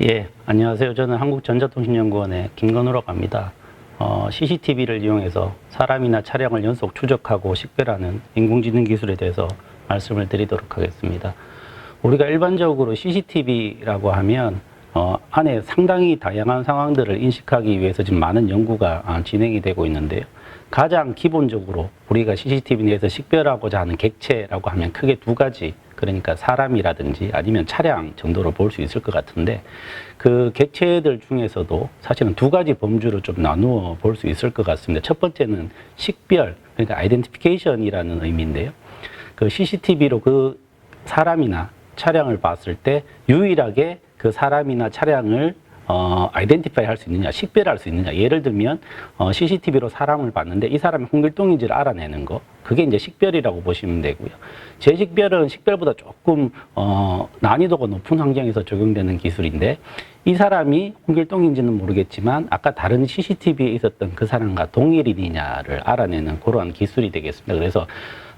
예, 안녕하세요. 저는 한국전자통신연구원의 김건우라고 합니다. CCTV를 이용해서 사람이나 차량을 연속 추적하고 식별하는 인공지능 기술에 대해서 말씀을 드리도록 하겠습니다. 우리가 일반적으로 CCTV라고 하면 안에 상당히 다양한 상황들을 인식하기 위해서 지금 많은 연구가 진행이 되고 있는데요. 가장 기본적으로 우리가 CCTV 내에서 식별하고자 하는 객체라고 하면 크게 두 가지, 그러니까 사람이라든지 아니면 차량 정도로 볼 수 있을 것 같은데, 그 객체들 중에서도 사실은 두 가지 범주로 좀 나누어 볼 수 있을 것 같습니다. 첫 번째는 식별, 그러니까 아이덴티피케이션이라는 의미인데요. 그 CCTV로 그 사람이나 차량을 봤을 때 유일하게 그 사람이나 차량을 아이덴티파이 할 수 있느냐, 식별할 수 있느냐. 예를 들면 CCTV로 사람을 봤는데 이 사람이 홍길동인지를 알아내는 거, 그게 이제 식별이라고 보시면 되고요. 재식별은 식별보다 조금 난이도가 높은 환경에서 적용되는 기술인데, 이 사람이 홍길동인지는 모르겠지만 아까 다른 CCTV에 있었던 그 사람과 동일인이냐를 알아내는 그러한 기술이 되겠습니다. 그래서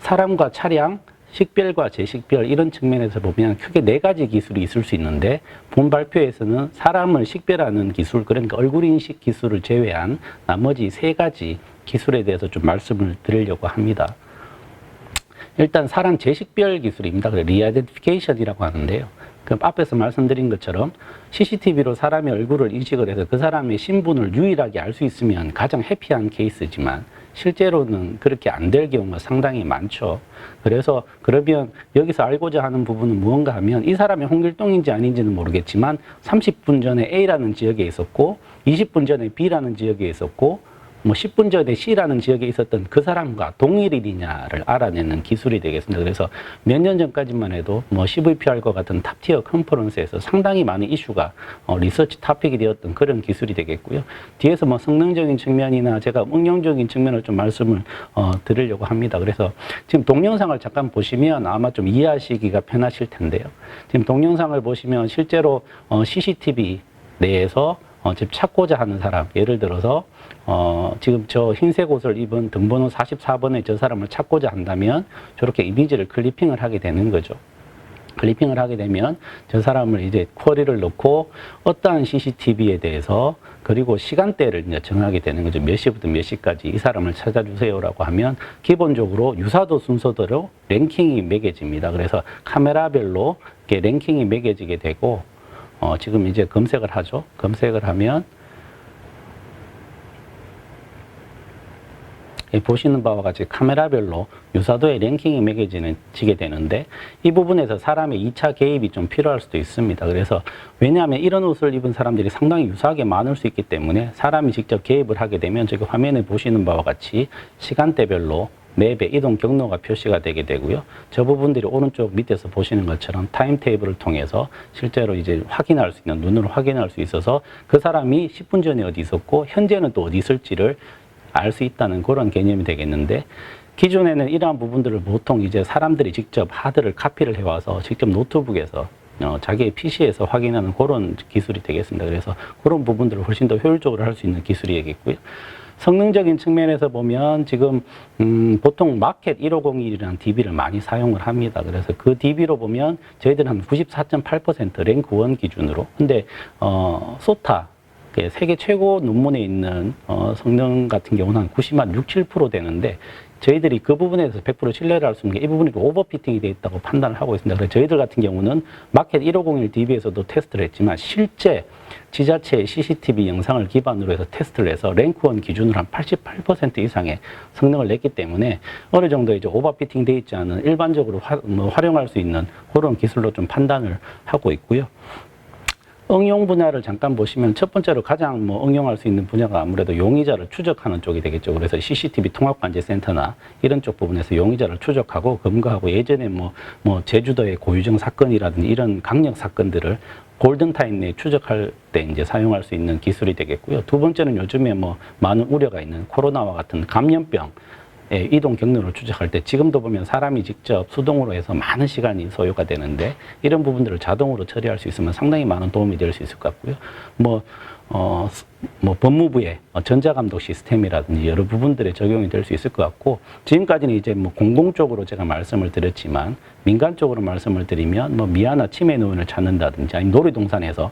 사람과 차량, 식별과 재식별, 이런 측면에서 보면 크게 네 가지 기술이 있을 수 있는데, 본 발표에서는 사람을 식별하는 기술, 그러니까 얼굴 인식 기술을 제외한 나머지 세 가지 기술에 대해서 좀 말씀을 드리려고 합니다. 일단 사람 재식별 기술입니다. 리아이덴티피케이션이라고 하는데요. 그 앞에서 말씀드린 것처럼 CCTV로 사람의 얼굴을 인식을 해서 그 사람의 신분을 유일하게 알 수 있으면 가장 해피한 케이스지만, 실제로는 그렇게 안 될 경우가 상당히 많죠. 그래서 그러면 여기서 알고자 하는 부분은 무언가 하면, 이 사람이 홍길동인지 아닌지는 모르겠지만 30분 전에 A라는 지역에 있었고 20분 전에 B라는 지역에 있었고 10분 전에 C라는 지역에 있었던 그 사람과 동일인이냐를 알아내는 기술이 되겠습니다. 그래서 몇 년 전까지만 해도 CVPR과 같은 탑티어 컨퍼런스에서 상당히 많은 이슈가 리서치 토픽이 되었던 그런 기술이 되겠고요. 뒤에서 성능적인 측면이나 제가 응용적인 측면을 좀 말씀을 드리려고 합니다. 그래서 지금 동영상을 잠깐 보시면 아마 좀 이해하시기가 편하실 텐데요. 지금 동영상을 보시면 실제로 CCTV 내에서 지금 찾고자 하는 사람, 예를 들어서 지금 저 흰색 옷을 입은 등번호 44번의 저 사람을 찾고자 한다면 저렇게 이미지를 클리핑을 하게 되는 거죠. 클리핑을 하게 되면 저 사람을 이제 쿼리를 넣고 어떠한 CCTV에 대해서, 그리고 시간대를 이제 정하게 되는 거죠. 몇 시부터 몇 시까지 이 사람을 찾아주세요라고 하면 기본적으로 유사도 순서대로 랭킹이 매겨집니다. 그래서 카메라별로 이렇게 랭킹이 매겨지게 되고, 지금 이제 검색을 하죠. 검색을 하면 보시는 바와 같이 카메라별로 유사도의 랭킹이 매겨지게 되는데, 이 부분에서 사람의 2차 개입이 좀 필요할 수도 있습니다. 그래서 왜냐하면 이런 옷을 입은 사람들이 상당히 유사하게 많을 수 있기 때문에 사람이 직접 개입을 하게 되면 저기 화면에 보시는 바와 같이 시간대별로 맵의 이동 경로가 표시가 되게 되고요. 저 부분들이 오른쪽 밑에서 보시는 것처럼 타임 테이블을 통해서 실제로 이제 확인할 수 있는, 눈으로 확인할 수 있어서 그 사람이 10분 전에 어디 있었고 현재는 또 어디 있을지를 알 수 있다는 그런 개념이 되겠는데, 기존에는 이러한 부분들을 보통 이제 사람들이 직접 하드를 카피를 해와서 직접 노트북에서 자기의 PC에서 확인하는 그런 기술이 되겠습니다. 그래서 그런 부분들을 훨씬 더 효율적으로 할 수 있는 기술이 되겠고요. 성능적인 측면에서 보면 지금 보통 마켓 1501이라는 DB를 많이 사용을 합니다. 그래서 그 DB로 보면 저희들은 한 94.8% 랭크 1 기준으로, 근데 소타 세계 최고 논문에 있는 성능 같은 경우는 한 96, 7% 되는데, 저희들이 그 부분에서 100% 신뢰를 할 수 있는 게 이 부분이 오버피팅이 되어 있다고 판단을 하고 있습니다. 그래서 저희들 같은 경우는 마켓 1501 DB에서도 테스트를 했지만, 실제 지자체의 CCTV 영상을 기반으로 해서 테스트를 해서 랭크 1 기준으로 한 88% 이상의 성능을 냈기 때문에 어느 정도 이제 오버피팅 되어 있지 않은 일반적으로 활용할 수 있는 그런 기술로 좀 판단을 하고 있고요. 응용 분야를 잠깐 보시면 첫 번째로 가장 응용할 수 있는 분야가 아무래도 용의자를 추적하는 쪽이 되겠죠. 그래서 CCTV 통합관제센터나 이런 쪽 부분에서 용의자를 추적하고 검거하고, 예전에 제주도의 고유정 사건이라든지 이런 강력 사건들을 골든타임 내에 추적할 때 이제 사용할 수 있는 기술이 되겠고요. 두 번째는 요즘에 많은 우려가 있는 코로나와 같은 감염병 이동 경로를 추적할 때 지금도 보면 사람이 직접 수동으로 해서 많은 시간이 소요가 되는데 이런 부분들을 자동으로 처리할 수 있으면 상당히 많은 도움이 될 수 있을 것 같고요. 법무부의 전자감독 시스템이라든지 여러 부분들에 적용이 될 수 있을 것 같고, 지금까지는 이제 공공 쪽으로 제가 말씀을 드렸지만, 민간 쪽으로 말씀을 드리면 미아나 치매 노인을 찾는다든지, 아니면 놀이동산에서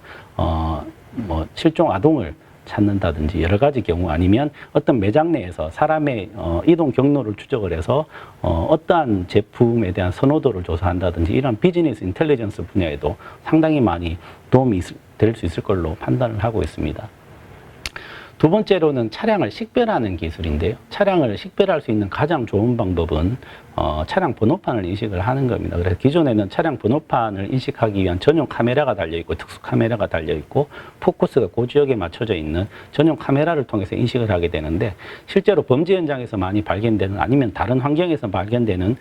실종 아동을 찾는다든지 여러 가지 경우, 아니면 어떤 매장 내에서 사람의 이동 경로를 추적을 해서 어떠한 제품에 대한 선호도를 조사한다든지 이런 비즈니스 인텔리전스 분야에도 상당히 많이 도움이 될 수 있을 걸로 판단을 하고 있습니다. 두 번째로는 차량을 식별하는 기술인데요. 차량을 식별할 수 있는 가장 좋은 방법은 차량 번호판을 인식을 하는 겁니다. 그래서 기존에는 차량 번호판을 인식하기 위한 전용 카메라가 달려있고 특수 카메라가 달려있고 포커스가 그 지역에 맞춰져 있는 전용 카메라를 통해서 인식을 하게 되는데, 실제로 범죄 현장에서 많이 발견되는, 아니면 다른 환경에서 발견되는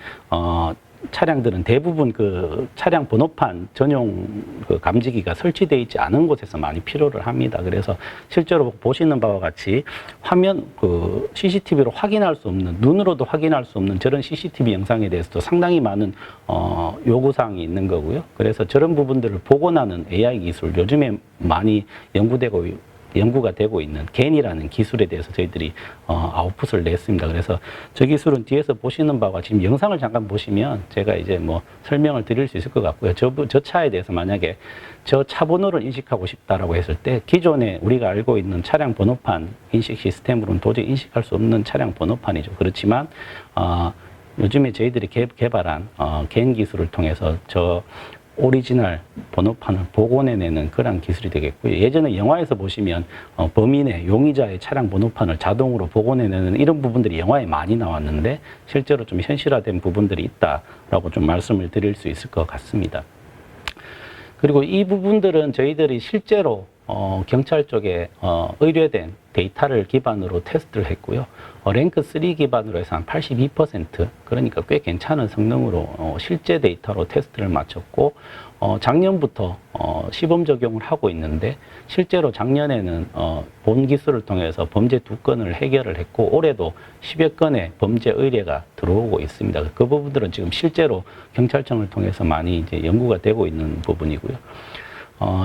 차량들은 대부분 그 차량 번호판 전용 그 감지기가 설치되어 있지 않은 곳에서 많이 필요를 합니다. 그래서 실제로 보시는 바와 같이 화면 그 CCTV로 확인할 수 없는, 눈으로도 확인할 수 없는 저런 CCTV 영상에 대해서도 상당히 많은 요구사항이 있는 거고요. 그래서 저런 부분들을 복원하는 AI 기술, 요즘에 많이 연구가 되고 있는 겐이라는 기술에 대해서 저희들이 아웃풋을 냈습니다. 그래서 저 기술은 뒤에서 보시는 바와 지금 영상을 잠깐 보시면 제가 이제 설명을 드릴 수 있을 것 같고요. 저 차에 대해서 만약에 저 차 번호를 인식하고 싶다라고 했을 때 기존에 우리가 알고 있는 차량 번호판 인식 시스템으로는 도저히 인식할 수 없는 차량 번호판이죠. 그렇지만 요즘에 저희들이 개발한 겐 기술을 통해서 저 오리지널 번호판을 복원해내는 그런 기술이 되겠고요. 예전에 영화에서 보시면 범인의 용의자의 차량 번호판을 자동으로 복원해내는 이런 부분들이 영화에 많이 나왔는데 실제로 좀 현실화된 부분들이 있다라고 좀 말씀을 드릴 수 있을 것 같습니다. 그리고 이 부분들은 저희들이 실제로 경찰 쪽에 의뢰된 데이터를 기반으로 테스트를 했고요. 랭크 3 기반으로 해서 한 82%, 그러니까 꽤 괜찮은 성능으로 실제 데이터로 테스트를 마쳤고, 작년부터 시범 적용을 하고 있는데, 실제로 작년에는 본 기술을 통해서 범죄 2건을 해결을 했고, 올해도 10여 건의 범죄 의뢰가 들어오고 있습니다. 그 부분들은 지금 실제로 경찰청을 통해서 많이 이제 연구가 되고 있는 부분이고요.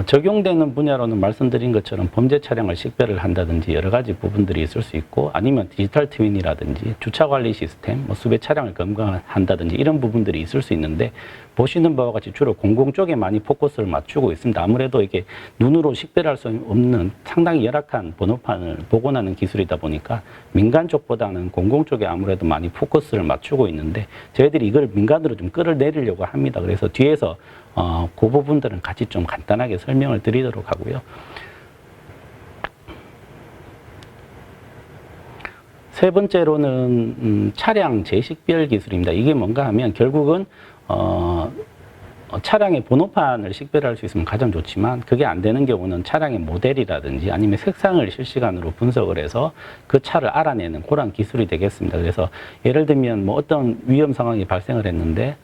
적용되는 분야로는 말씀드린 것처럼 범죄 차량을 식별을 한다든지 여러 가지 부분들이 있을 수 있고, 아니면 디지털 트윈이라든지 주차 관리 시스템, 수배 차량을 검거한다든지 이런 부분들이 있을 수 있는데, 보시는 바와 같이 주로 공공 쪽에 많이 포커스를 맞추고 있습니다. 아무래도 이게 눈으로 식별할 수 없는 상당히 열악한 번호판을 복원하는 기술이다 보니까 민간 쪽보다는 공공 쪽에 아무래도 많이 포커스를 맞추고 있는데, 저희들이 이걸 민간으로 좀 끌어내리려고 합니다. 그래서 뒤에서 그 부분들은 같이 좀 간단하게 설명을 드리도록 하고요. 세 번째로는 차량 재식별 기술입니다. 이게 뭔가 하면 결국은 차량의 번호판을 식별할 수 있으면 가장 좋지만, 그게 안 되는 경우는 차량의 모델이라든지 아니면 색상을 실시간으로 분석을 해서 그 차를 알아내는 그런 기술이 되겠습니다. 그래서 예를 들면 어떤 위험 상황이 발생을 했는데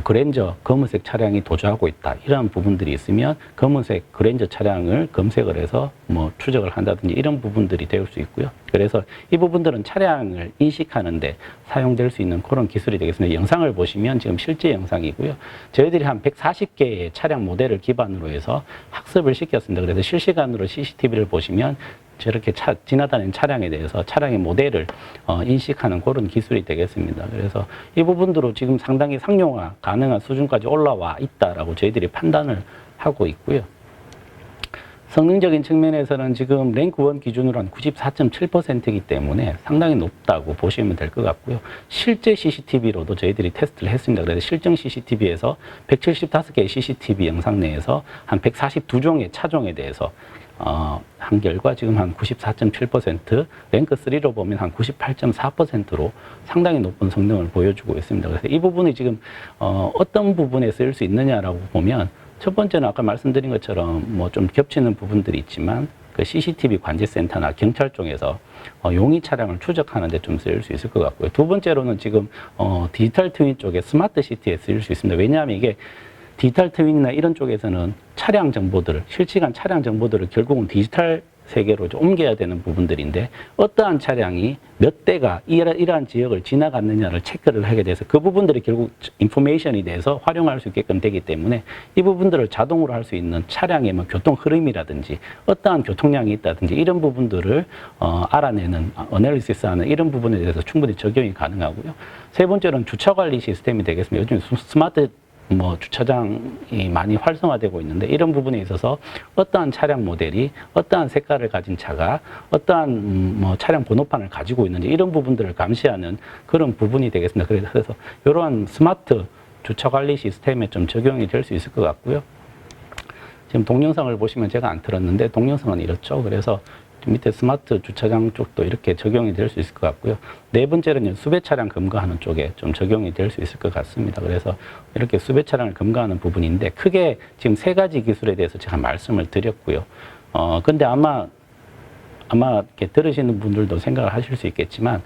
그랜저 검은색 차량이 도주하고 있다, 이런 부분들이 있으면 검은색 그랜저 차량을 검색을 해서 추적을 한다든지 이런 부분들이 될 수 있고요. 그래서 이 부분들은 차량을 인식하는데 사용될 수 있는 그런 기술이 되겠습니다. 영상을 보시면 지금 실제 영상이고요. 저희들이 한 140개의 차량 모델을 기반으로 해서 학습을 시켰습니다. 그래서 실시간으로 CCTV를 보시면 저렇게 지나다니는 차량에 대해서 차량의 모델을 인식하는 그런 기술이 되겠습니다. 그래서 이 부분들로 지금 상당히 상용화 가능한 수준까지 올라와 있다라고 저희들이 판단을 하고 있고요. 성능적인 측면에서는 지금 랭크 1 기준으로 한 94.7%이기 때문에 상당히 높다고 보시면 될 것 같고요. 실제 CCTV로도 저희들이 테스트를 했습니다. 그래서 실정 CCTV에서 175개의 CCTV 영상 내에서 한 142종의 차종에 대해서 한 결과 지금 한 94.7%, 랭크 3로 보면 한 98.4%로 상당히 높은 성능을 보여주고 있습니다. 그래서 이 부분이 지금 어떤 부분에 쓰일 수 있느냐라고 보면, 첫 번째는 아까 말씀드린 것처럼 좀 겹치는 부분들이 있지만 그 CCTV 관제센터나 경찰 쪽에서 용의 차량을 추적하는 데 좀 쓰일 수 있을 것 같고요. 두 번째로는 지금 디지털 트윈 쪽에 스마트 시티에 쓰일 수 있습니다. 왜냐하면 이게 디지털 트윈이나 이런 쪽에서는 차량 정보들을, 실시간 차량 정보들을 결국은 디지털 세계로 좀 옮겨야 되는 부분들인데 어떠한 차량이 몇 대가 이러한 지역을 지나갔느냐를 체크를 하게 돼서 그 부분들이 결국 인포메이션이 돼서 활용할 수 있게끔 되기 때문에 이 부분들을 자동으로 할 수 있는 차량의 뭐 교통 흐름이라든지 어떠한 교통량이 있다든지 이런 부분들을 알아내는 어널리시스하는 이런 부분에 대해서 충분히 적용이 가능하고요. 세 번째로는 주차 관리 시스템이 되겠습니다. 요즘 스마트 주차장이 많이 활성화되고 있는데 이런 부분에 있어서 어떠한 차량 모델이 어떠한 색깔을 가진 차가 어떠한 차량 번호판을 가지고 있는지 이런 부분들을 감시하는 그런 부분이 되겠습니다. 그래서 이러한 스마트 주차 관리 시스템에 좀 적용이 될 수 있을 것 같고요. 지금 동영상을 보시면 제가 안 틀었는데 동영상은 이렇죠. 그래서 밑에 스마트 주차장 쪽도 이렇게 적용이 될 수 있을 것 같고요. 네 번째는 수배 차량 검거하는 쪽에 좀 적용이 될 수 있을 것 같습니다. 그래서 이렇게 수배 차량을 검거하는 부분인데 크게 지금 세 가지 기술에 대해서 제가 말씀을 드렸고요. 근데 아마 이렇게 들으시는 분들도 생각을 하실 수 있겠지만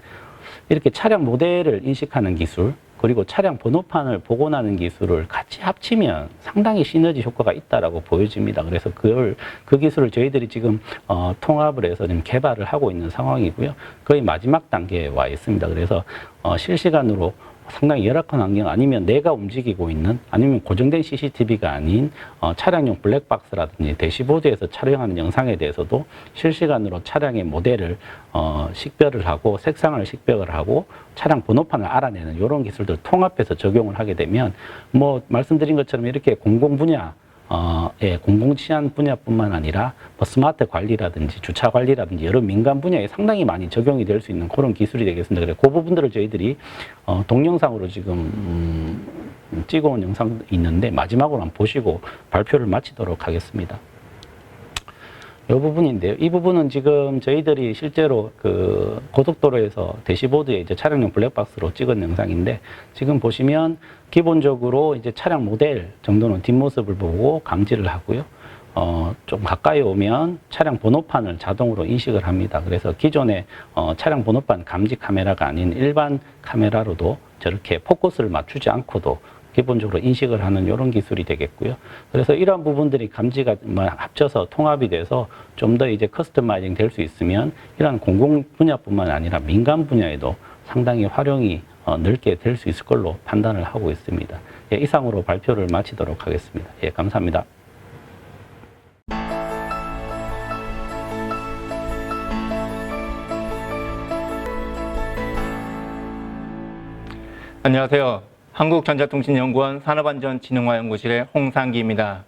이렇게 차량 모델을 인식하는 기술 그리고 차량 번호판을 복원하는 기술을 같이 합치면 상당히 시너지 효과가 있다라고 보여집니다. 그래서 그 기술을 저희들이 지금 통합을 해서 지금 개발을 하고 있는 상황이고요. 거의 마지막 단계에 와 있습니다. 그래서 실시간으로 상당히 열악한 환경 아니면 내가 움직이고 있는 아니면 고정된 CCTV가 아닌 차량용 블랙박스라든지 대시보드에서 촬영하는 영상에 대해서도 실시간으로 차량의 모델을 식별을 하고 색상을 식별을 하고 차량 번호판을 알아내는 이런 기술들을 통합해서 적용을 하게 되면 말씀드린 것처럼 이렇게 공공 분야 공공치안 분야뿐만 아니라 스마트 관리라든지 주차 관리라든지 여러 민간 분야에 상당히 많이 적용이 될 수 있는 그런 기술이 되겠습니다. 그래서 그 부분들을 저희들이 동영상으로 지금 찍어온 영상이 있는데 마지막으로 한번 보시고 발표를 마치도록 하겠습니다. 이 부분인데요. 이 부분은 지금 저희들이 실제로 그 고속도로에서 대시보드에 이제 차량용 블랙박스로 찍은 영상인데 지금 보시면 기본적으로 이제 차량 모델 정도는 뒷모습을 보고 감지를 하고요. 좀 가까이 오면 차량 번호판을 자동으로 인식을 합니다. 그래서 기존의 차량 번호판 감지 카메라가 아닌 일반 카메라로도 저렇게 포커스를 맞추지 않고도 기본적으로 인식을 하는 이런 기술이 되겠고요. 그래서 이러한 부분들이 감지가 합쳐서 통합이 돼서 좀 더 이제 커스터마이징 될 수 있으면 이러한 공공 분야뿐만 아니라 민간 분야에도 상당히 활용이 넓게 될 수 있을 걸로 판단을 하고 있습니다. 예, 이상으로 발표를 마치도록 하겠습니다. 예, 감사합니다. 안녕하세요. 한국전자통신연구원 산업안전진흥화연구실의 홍상기입니다.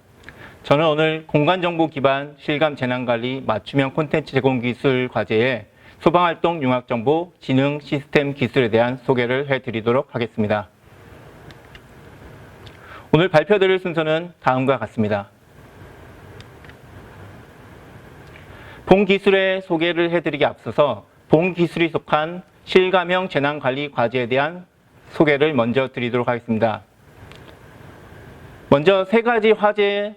저는 오늘 공간정보 기반 실감 재난관리 맞춤형 콘텐츠 제공 기술 과제의 소방활동 융합정보 진흥 시스템 기술에 대한 소개를 해드리도록 하겠습니다. 오늘 발표드릴 순서는 다음과 같습니다. 본 기술의 소개를 해드리기 앞서서 본 기술이 속한 실감형 재난관리 과제에 대한 소개를 먼저 드리도록 하겠습니다. 먼저 세 가지 화재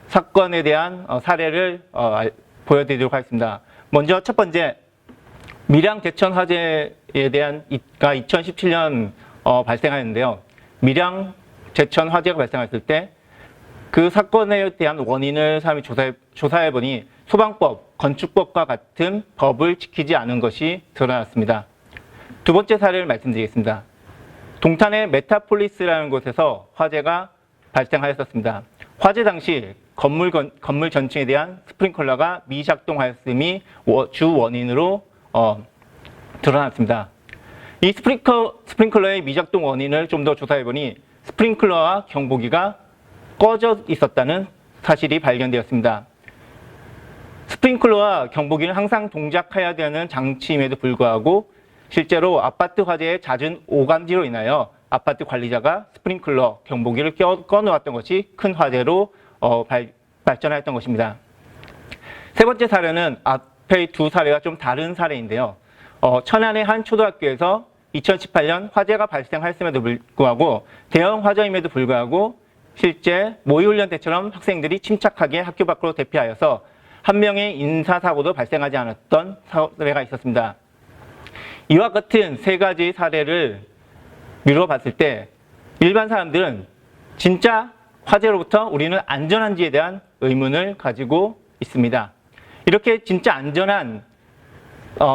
사건에 대한 사례를 보여드리도록 하겠습니다. 먼저 첫 번째, 밀양 제천 화재에 대한 2017년 발생하였는데요. 밀양 제천 화재가 발생했을 때 그 사건에 대한 원인을 사람이 조사해보니 소방법, 건축법과 같은 법을 지키지 않은 것이 드러났습니다. 두 번째 사례를 말씀드리겠습니다. 동탄의 메타폴리스라는 곳에서 화재가 발생하였습니다. 화재 당시 건물 전층에 대한 스프링클러가 미작동하였음이 주 원인으로 드러났습니다. 이 스프링클러의 미작동 원인을 좀 더 조사해보니 스프링클러와 경보기가 꺼져 있었다는 사실이 발견되었습니다. 스프링클러와 경보기는 항상 동작해야 되는 장치임에도 불구하고 실제로 아파트 화재의 잦은 오감지로 인하여 아파트 관리자가 스프링클러, 경보기를 꺼놓았던 것이 큰 화재로 발전하였던 것입니다. 세 번째 사례는 앞의 두 사례가 좀 다른 사례인데요. 천안의 한 초등학교에서 2018년 화재가 발생하였음에도 불구하고 대형 화재임에도 불구하고 실제 모의훈련 때처럼 학생들이 침착하게 학교 밖으로 대피하여서 한 명의 인사사고도 발생하지 않았던 사례가 있었습니다. 이와 같은 세 가지 사례를 미루어 봤을 때 일반 사람들은 진짜 화재로부터 우리는 안전한지에 대한 의문을 가지고 있습니다. 이렇게 진짜 안전한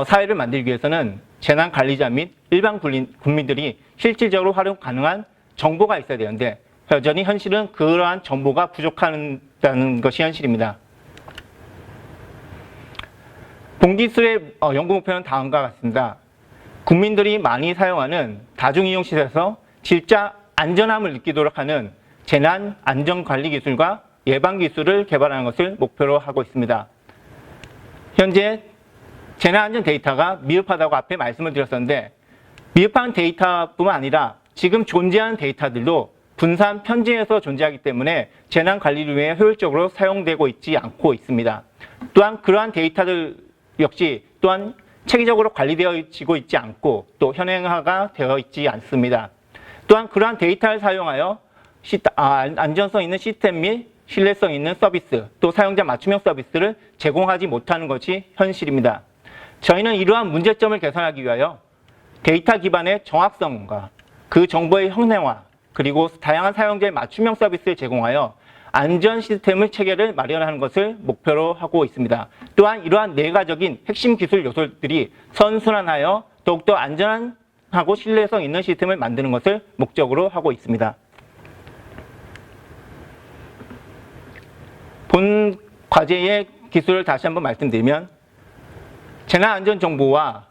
사회를 만들기 위해서는 재난관리자 및 일반 국민들이 실질적으로 활용 가능한 정보가 있어야 되는데 여전히 현실은 그러한 정보가 부족하다는 것이 현실입니다. 본기술의 연구 목표는 다음과 같습니다. 국민들이 많이 사용하는 다중이용시설에서 진짜 안전함을 느끼도록 하는 재난안전관리기술과 예방기술을 개발하는 것을 목표로 하고 있습니다. 현재 재난안전 데이터가 미흡하다고 앞에 말씀을 드렸었는데 미흡한 데이터뿐만 아니라 지금 존재하는 데이터들도 분산 편지에서 존재하기 때문에 재난관리를 위해 효율적으로 사용되고 있지 않고 있습니다. 또한 그러한 데이터들 역시 또한 체계적으로 관리되어지고 있지 않고 또 현행화가 되어 있지 않습니다. 또한 그러한 데이터를 사용하여 안전성 있는 시스템 및 신뢰성 있는 서비스 또 사용자 맞춤형 서비스를 제공하지 못하는 것이 현실입니다. 저희는 이러한 문제점을 개선하기 위하여 데이터 기반의 정확성과 그 정보의 현행화 그리고 다양한 사용자의 맞춤형 서비스를 제공하여 안전 시스템의 체계를 마련하는 것을 목표로 하고 있습니다. 또한 이러한 내과적인 핵심 기술 요소들이 선순환하여 더욱더 안전하고 신뢰성 있는 시스템을 만드는 것을 목적으로 하고 있습니다. 본 과제의 기술을 다시 한번 말씀드리면 재난안전정보를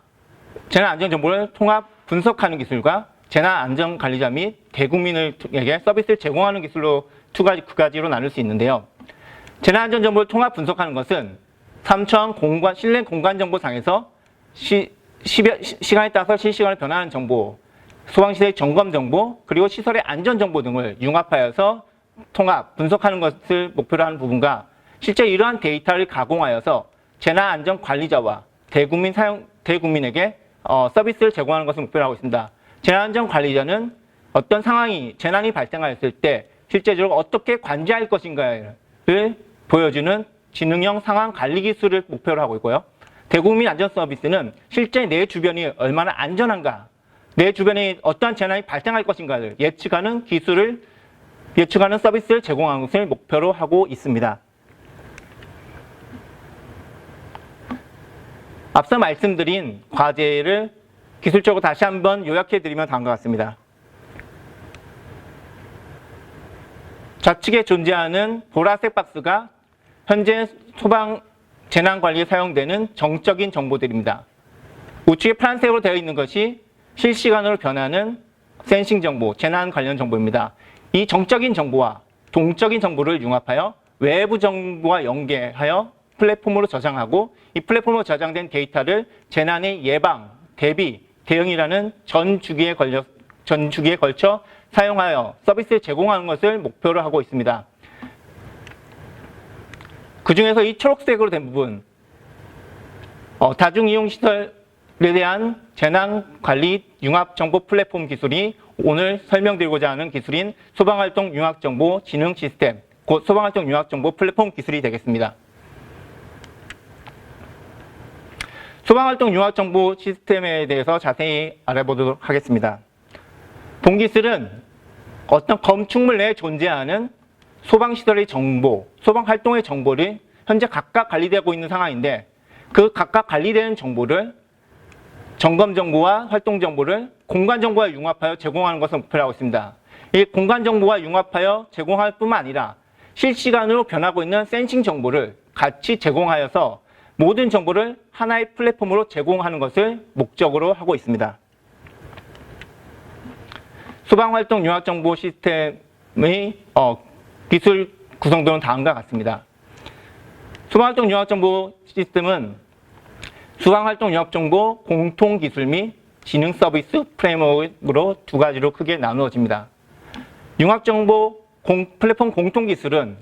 통합 분석하는 기술과 재난안전관리자 및 대국민에게 서비스를 제공하는 기술로 두 가지로 나눌 수 있는데요. 재난안전정보를 통합 분석하는 것은 3천 실내 공간정보상에서 시간에 따라서 실시간으로 변화하는 정보, 소방시설의 점검 정보, 그리고 시설의 안전정보 등을 융합하여서 통합, 분석하는 것을 목표로 하는 부분과 실제 이러한 데이터를 가공하여서 재난안전관리자와 대국민에게 서비스를 제공하는 것을 목표로 하고 있습니다. 재난안전관리자는 어떤 재난이 발생하였을 때 실제적으로 어떻게 관리할 것인가를 보여주는 지능형 상황 관리 기술을 목표로 하고 있고요. 대국민 안전 서비스는 실제 내 주변이 얼마나 안전한가, 내 주변에 어떠한 재난이 발생할 것인가를 예측하는 서비스를 제공하는 것을 목표로 하고 있습니다. 앞서 말씀드린 과제를 기술적으로 다시 한번 요약해드리면 다음과 같습니다. 좌측에 존재하는 보라색 박스가 현재 소방 재난관리에 사용되는 정적인 정보들입니다. 우측에 파란색으로 되어 있는 것이 실시간으로 변하는 센싱 정보, 재난 관련 정보입니다. 이 정적인 정보와 동적인 정보를 융합하여 외부 정보와 연계하여 플랫폼으로 저장하고 이 플랫폼으로 저장된 데이터를 재난의 예방, 대비, 대응이라는 전 주기에 걸쳐 사용하여 서비스를 제공하는 것을 목표로 하고 있습니다. 그 중에서 이 초록색으로 된 부분, 다중이용시설에 대한 재난관리 융합정보 플랫폼 기술이 오늘 설명드리고자 하는 기술인 소방활동 융합정보 지능 시스템, 곧 소방활동 융합정보 플랫폼 기술이 되겠습니다. 소방활동 융합정보 시스템에 대해서 자세히 알아보도록 하겠습니다. 본 기술은 어떤 건축물 내에 존재하는 소방시설의 정보, 소방활동의 정보를 현재 각각 관리되고 있는 상황인데 그 각각 관리되는 정보를 점검정보와 활동정보를 공간정보와 융합하여 제공하는 것을 목표로 하고 있습니다. 이 공간정보와 융합하여 제공할 뿐만 아니라 실시간으로 변하고 있는 센싱 정보를 같이 제공하여서 모든 정보를 하나의 플랫폼으로 제공하는 것을 목적으로 하고 있습니다. 소방활동 융합정보 시스템의 기술 구성도는 다음과 같습니다. 소방활동 융합정보 시스템은 소방활동 융합정보 공통기술 및 지능 서비스 프레임워크로 두 가지로 크게 나누어집니다. 융합정보 플랫폼 공통기술은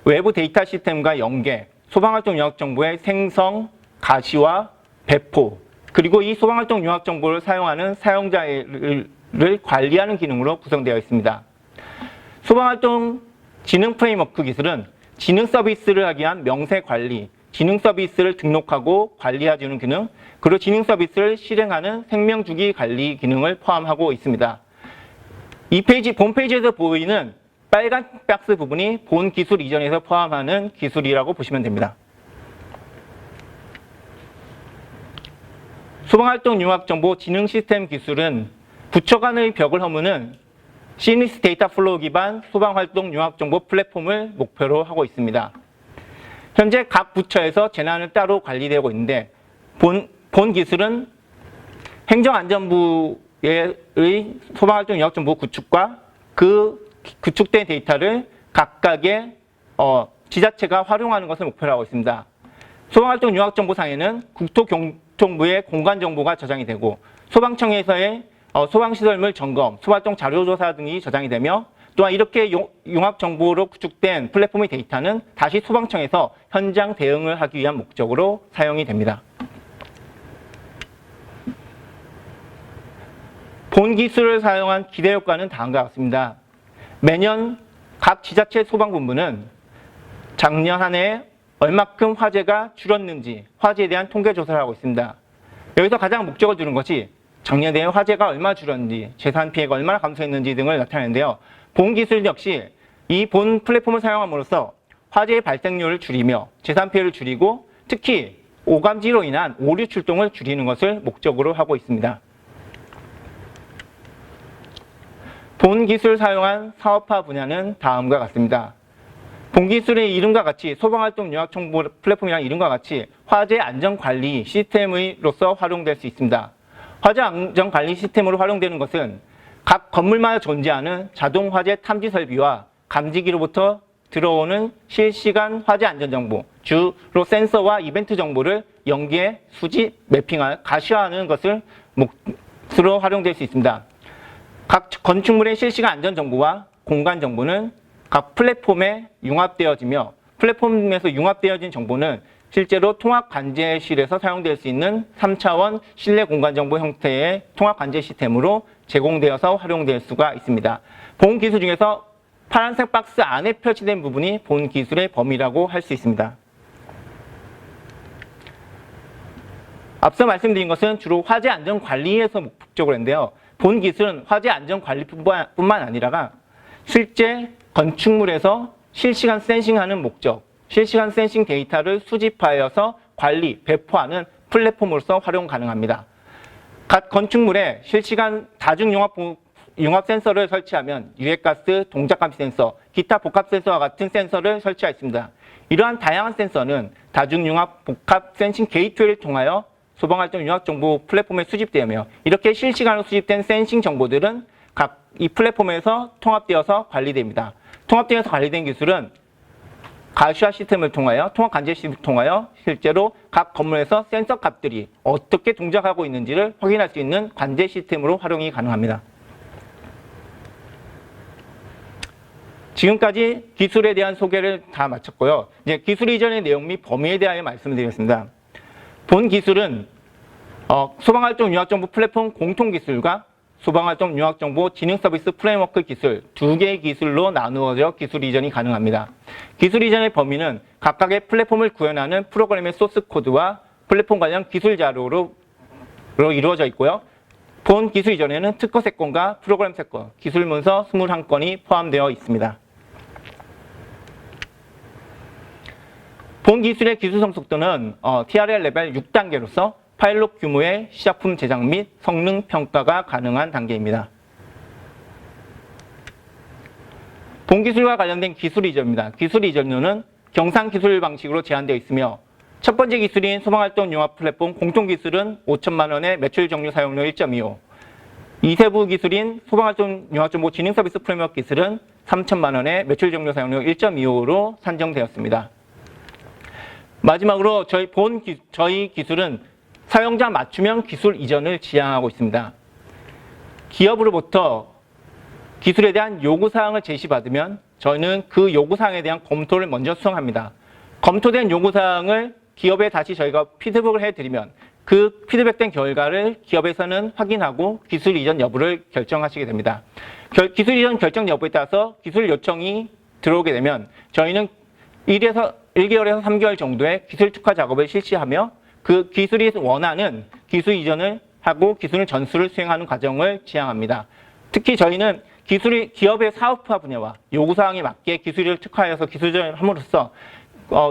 외부 데이터 시스템과 연계, 소방활동 융합정보의 생성, 가시화, 배포, 그리고 이 소방활동 융합정보를 사용하는 사용자를 관리하는 기능으로 구성되어 있습니다. 소방활동 지능 프레임워크 기술은 지능 서비스를 하기 위한 명세 관리, 지능 서비스를 등록하고 관리해주는 기능, 그리고 지능 서비스를 실행하는 생명주기 관리 기능을 포함하고 있습니다. 본 페이지에서 보이는 빨간 박스 부분이 본 기술 이전에서 포함하는 기술이라고 보시면 됩니다. 소방활동 융합정보 진흥 시스템 기술은 부처 간의 벽을 허무는 시니스 데이터 플로우 기반 소방활동 융합정보 플랫폼을 목표로 하고 있습니다. 현재 각 부처에서 재난을 따로 관리되고 있는데 본 기술은 행정안전부의 소방활동 융합정보 구축과 그 구축된 데이터를 각각의 지자체가 활용하는 것을 목표로 하고 있습니다. 소방활동 융합정보상에는 국토교통부의 공간정보가 저장이 되고 소방청에서의 소방시설물 점검, 소방활동 자료조사 등이 저장이 되며 또한 이렇게 융합정보로 구축된 플랫폼의 데이터는 다시 소방청에서 현장 대응을 하기 위한 목적으로 사용이 됩니다. 본 기술을 사용한 기대 효과는 다음과 같습니다. 매년 각 지자체 소방본부는 작년 한 해 얼마큼 화재가 줄었는지 화재에 대한 통계 조사를 하고 있습니다. 여기서 가장 목적을 두는 것이 작년에 화재가 얼마 줄었는지, 재산 피해가 얼마나 감소했는지 등을 나타내는데요. 본 기술 역시 이 본 플랫폼을 사용함으로써 화재의 발생률을 줄이며 재산 피해를 줄이고 특히 오감지로 인한 오류 출동을 줄이는 것을 목적으로 하고 있습니다. 본 기술을 사용한 사업화 분야는 다음과 같습니다. 본 기술의 이름과 같이 소방활동 융합정보 플랫폼이라는 이름과 같이 화재 안전관리 시스템으로서 활용될 수 있습니다. 화재 안전관리 시스템으로 활용되는 것은 각 건물마다 존재하는 자동 화재 탐지 설비와 감지기로부터 들어오는 실시간 화재 안전정보, 주로 센서와 이벤트 정보를 연계, 수집, 매핑할, 가시화하는 것을 몫으로 활용될 수 있습니다. 각 건축물의 실시간 안전정보와 공간정보는 각 플랫폼에 융합되어지며 플랫폼에서 융합되어진 정보는 실제로 통합관제실에서 사용될 수 있는 3차원 실내 공간정보 형태의 통합관제 시스템으로 제공되어서 활용될 수가 있습니다. 본 기술 중에서 파란색 박스 안에 표시된 부분이 본 기술의 범위라고 할 수 있습니다. 앞서 말씀드린 것은 주로 화재 안전 관리에서 목적으로 했는데요. 본 기술은 화재 안전 관리뿐만 아니라 실제 건축물에서 실시간 센싱하는 목적, 실시간 센싱 데이터를 수집하여서 관리, 배포하는 플랫폼으로서 활용 가능합니다. 각 건축물에 실시간 다중융합 센서를 설치하면 유해가스, 동작감지 센서, 기타 복합 센서와 같은 센서를 설치하였습니다. 이러한 다양한 센서는 다중융합 복합 센싱 게이트웨이를 통하여 소방활동 융합정보 플랫폼에 수집되며 이렇게 실시간으로 수집된 센싱 정보들은 각 이 플랫폼에서 통합되어서 관리됩니다. 통합되어서 관리된 기술은 가시화 시스템을 통하여 통합관제 시스템을 통하여 실제로 각 건물에서 센서 값들이 어떻게 동작하고 있는지를 확인할 수 있는 관제 시스템으로 활용이 가능합니다. 지금까지 기술에 대한 소개를 다 마쳤고요. 이제 기술 이전의 내용 및 범위에 대하여 말씀을 드리겠습니다. 본 기술은 소방활동 융합정보 플랫폼 공통기술과 소방활동 융합정보 진흥 서비스 프레임워크 기술 두 개의 기술로 나누어져 기술 이전이 가능합니다. 기술 이전의 범위는 각각의 플랫폼을 구현하는 프로그램의 소스 코드와 플랫폼 관련 기술 자료로 이루어져 있고요. 본 기술 이전에는 특허 세건과 프로그램 세건, 기술 문서 21건이 포함되어 있습니다. 본 기술의 기술 성숙도는 TRL 레벨 6단계로서 파일럿 규모의 시작품 제작 및 성능 평가가 가능한 단계입니다. 본 기술과 관련된 기술 이전입니다. 기술 이전료는 경상 기술 방식으로 제한되어 있으며 첫 번째 기술인 소방활동 융합 플랫폼 공통기술은 5천만 원의 매출 정률 사용료 1.25, 이세부 기술인 소방활동 융합정보 진흥 서비스 프레임워크 기술은 3천만 원의 매출 정률 사용료 1.25로 산정되었습니다. 마지막으로 저희 기술은 사용자 맞춤형 기술 이전을 지향하고 있습니다. 기업으로부터 기술에 대한 요구사항을 제시받으면 저희는 그 요구사항에 대한 검토를 먼저 수행합니다. 검토된 요구사항을 기업에 다시 저희가 피드백을 해드리면 그 피드백된 결과를 기업에서는 확인하고 기술 이전 여부를 결정하시게 됩니다. 기술 이전 결정 여부에 따라서 기술 요청이 들어오게 되면 저희는 1개월에서 3개월 정도의 기술 특화 작업을 실시하며 그 기술이 원하는 기술 이전을 하고 기술 전수를 수행하는 과정을 지향합니다. 특히 저희는 기업의 사업화 분야와 요구사항에 맞게 기술을 특화해서 기술 이전을 함으로써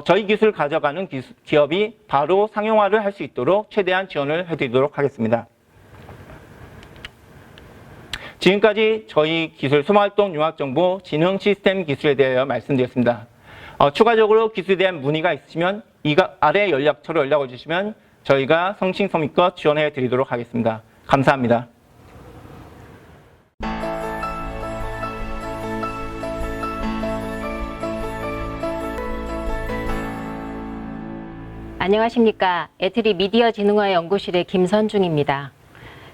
저희 기술을 가져가는 기업이 바로 상용화를 할 수 있도록 최대한 지원을 해드리도록 하겠습니다. 지금까지 저희 기술 소모활동 융합정보 진흥 시스템 기술에 대하여 말씀드렸습니다. 추가적으로 기술에 대한 문의가 있으시면 아래 연락처로 연락을 주시면 저희가 성심성의껏 지원해 드리도록 하겠습니다. 감사합니다. 안녕하십니까. 에트리 미디어 진흥화 연구실의 김선중입니다.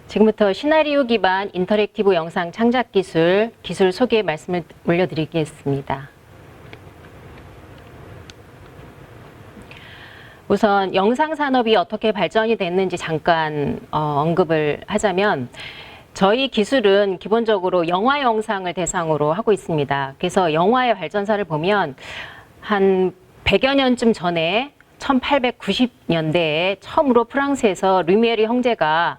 지금부터 시나리오 기반 인터랙티브 영상 창작 기술 소개 말씀을 올려드리겠습니다. 우선 영상 산업이 어떻게 발전이 됐는지 잠깐 언급을 하자면 저희 기술은 기본적으로 영화 영상을 대상으로 하고 있습니다. 그래서 영화의 발전사를 보면 한 100여 년쯤 전에 1890년대에 처음으로 프랑스에서 루미에르 형제가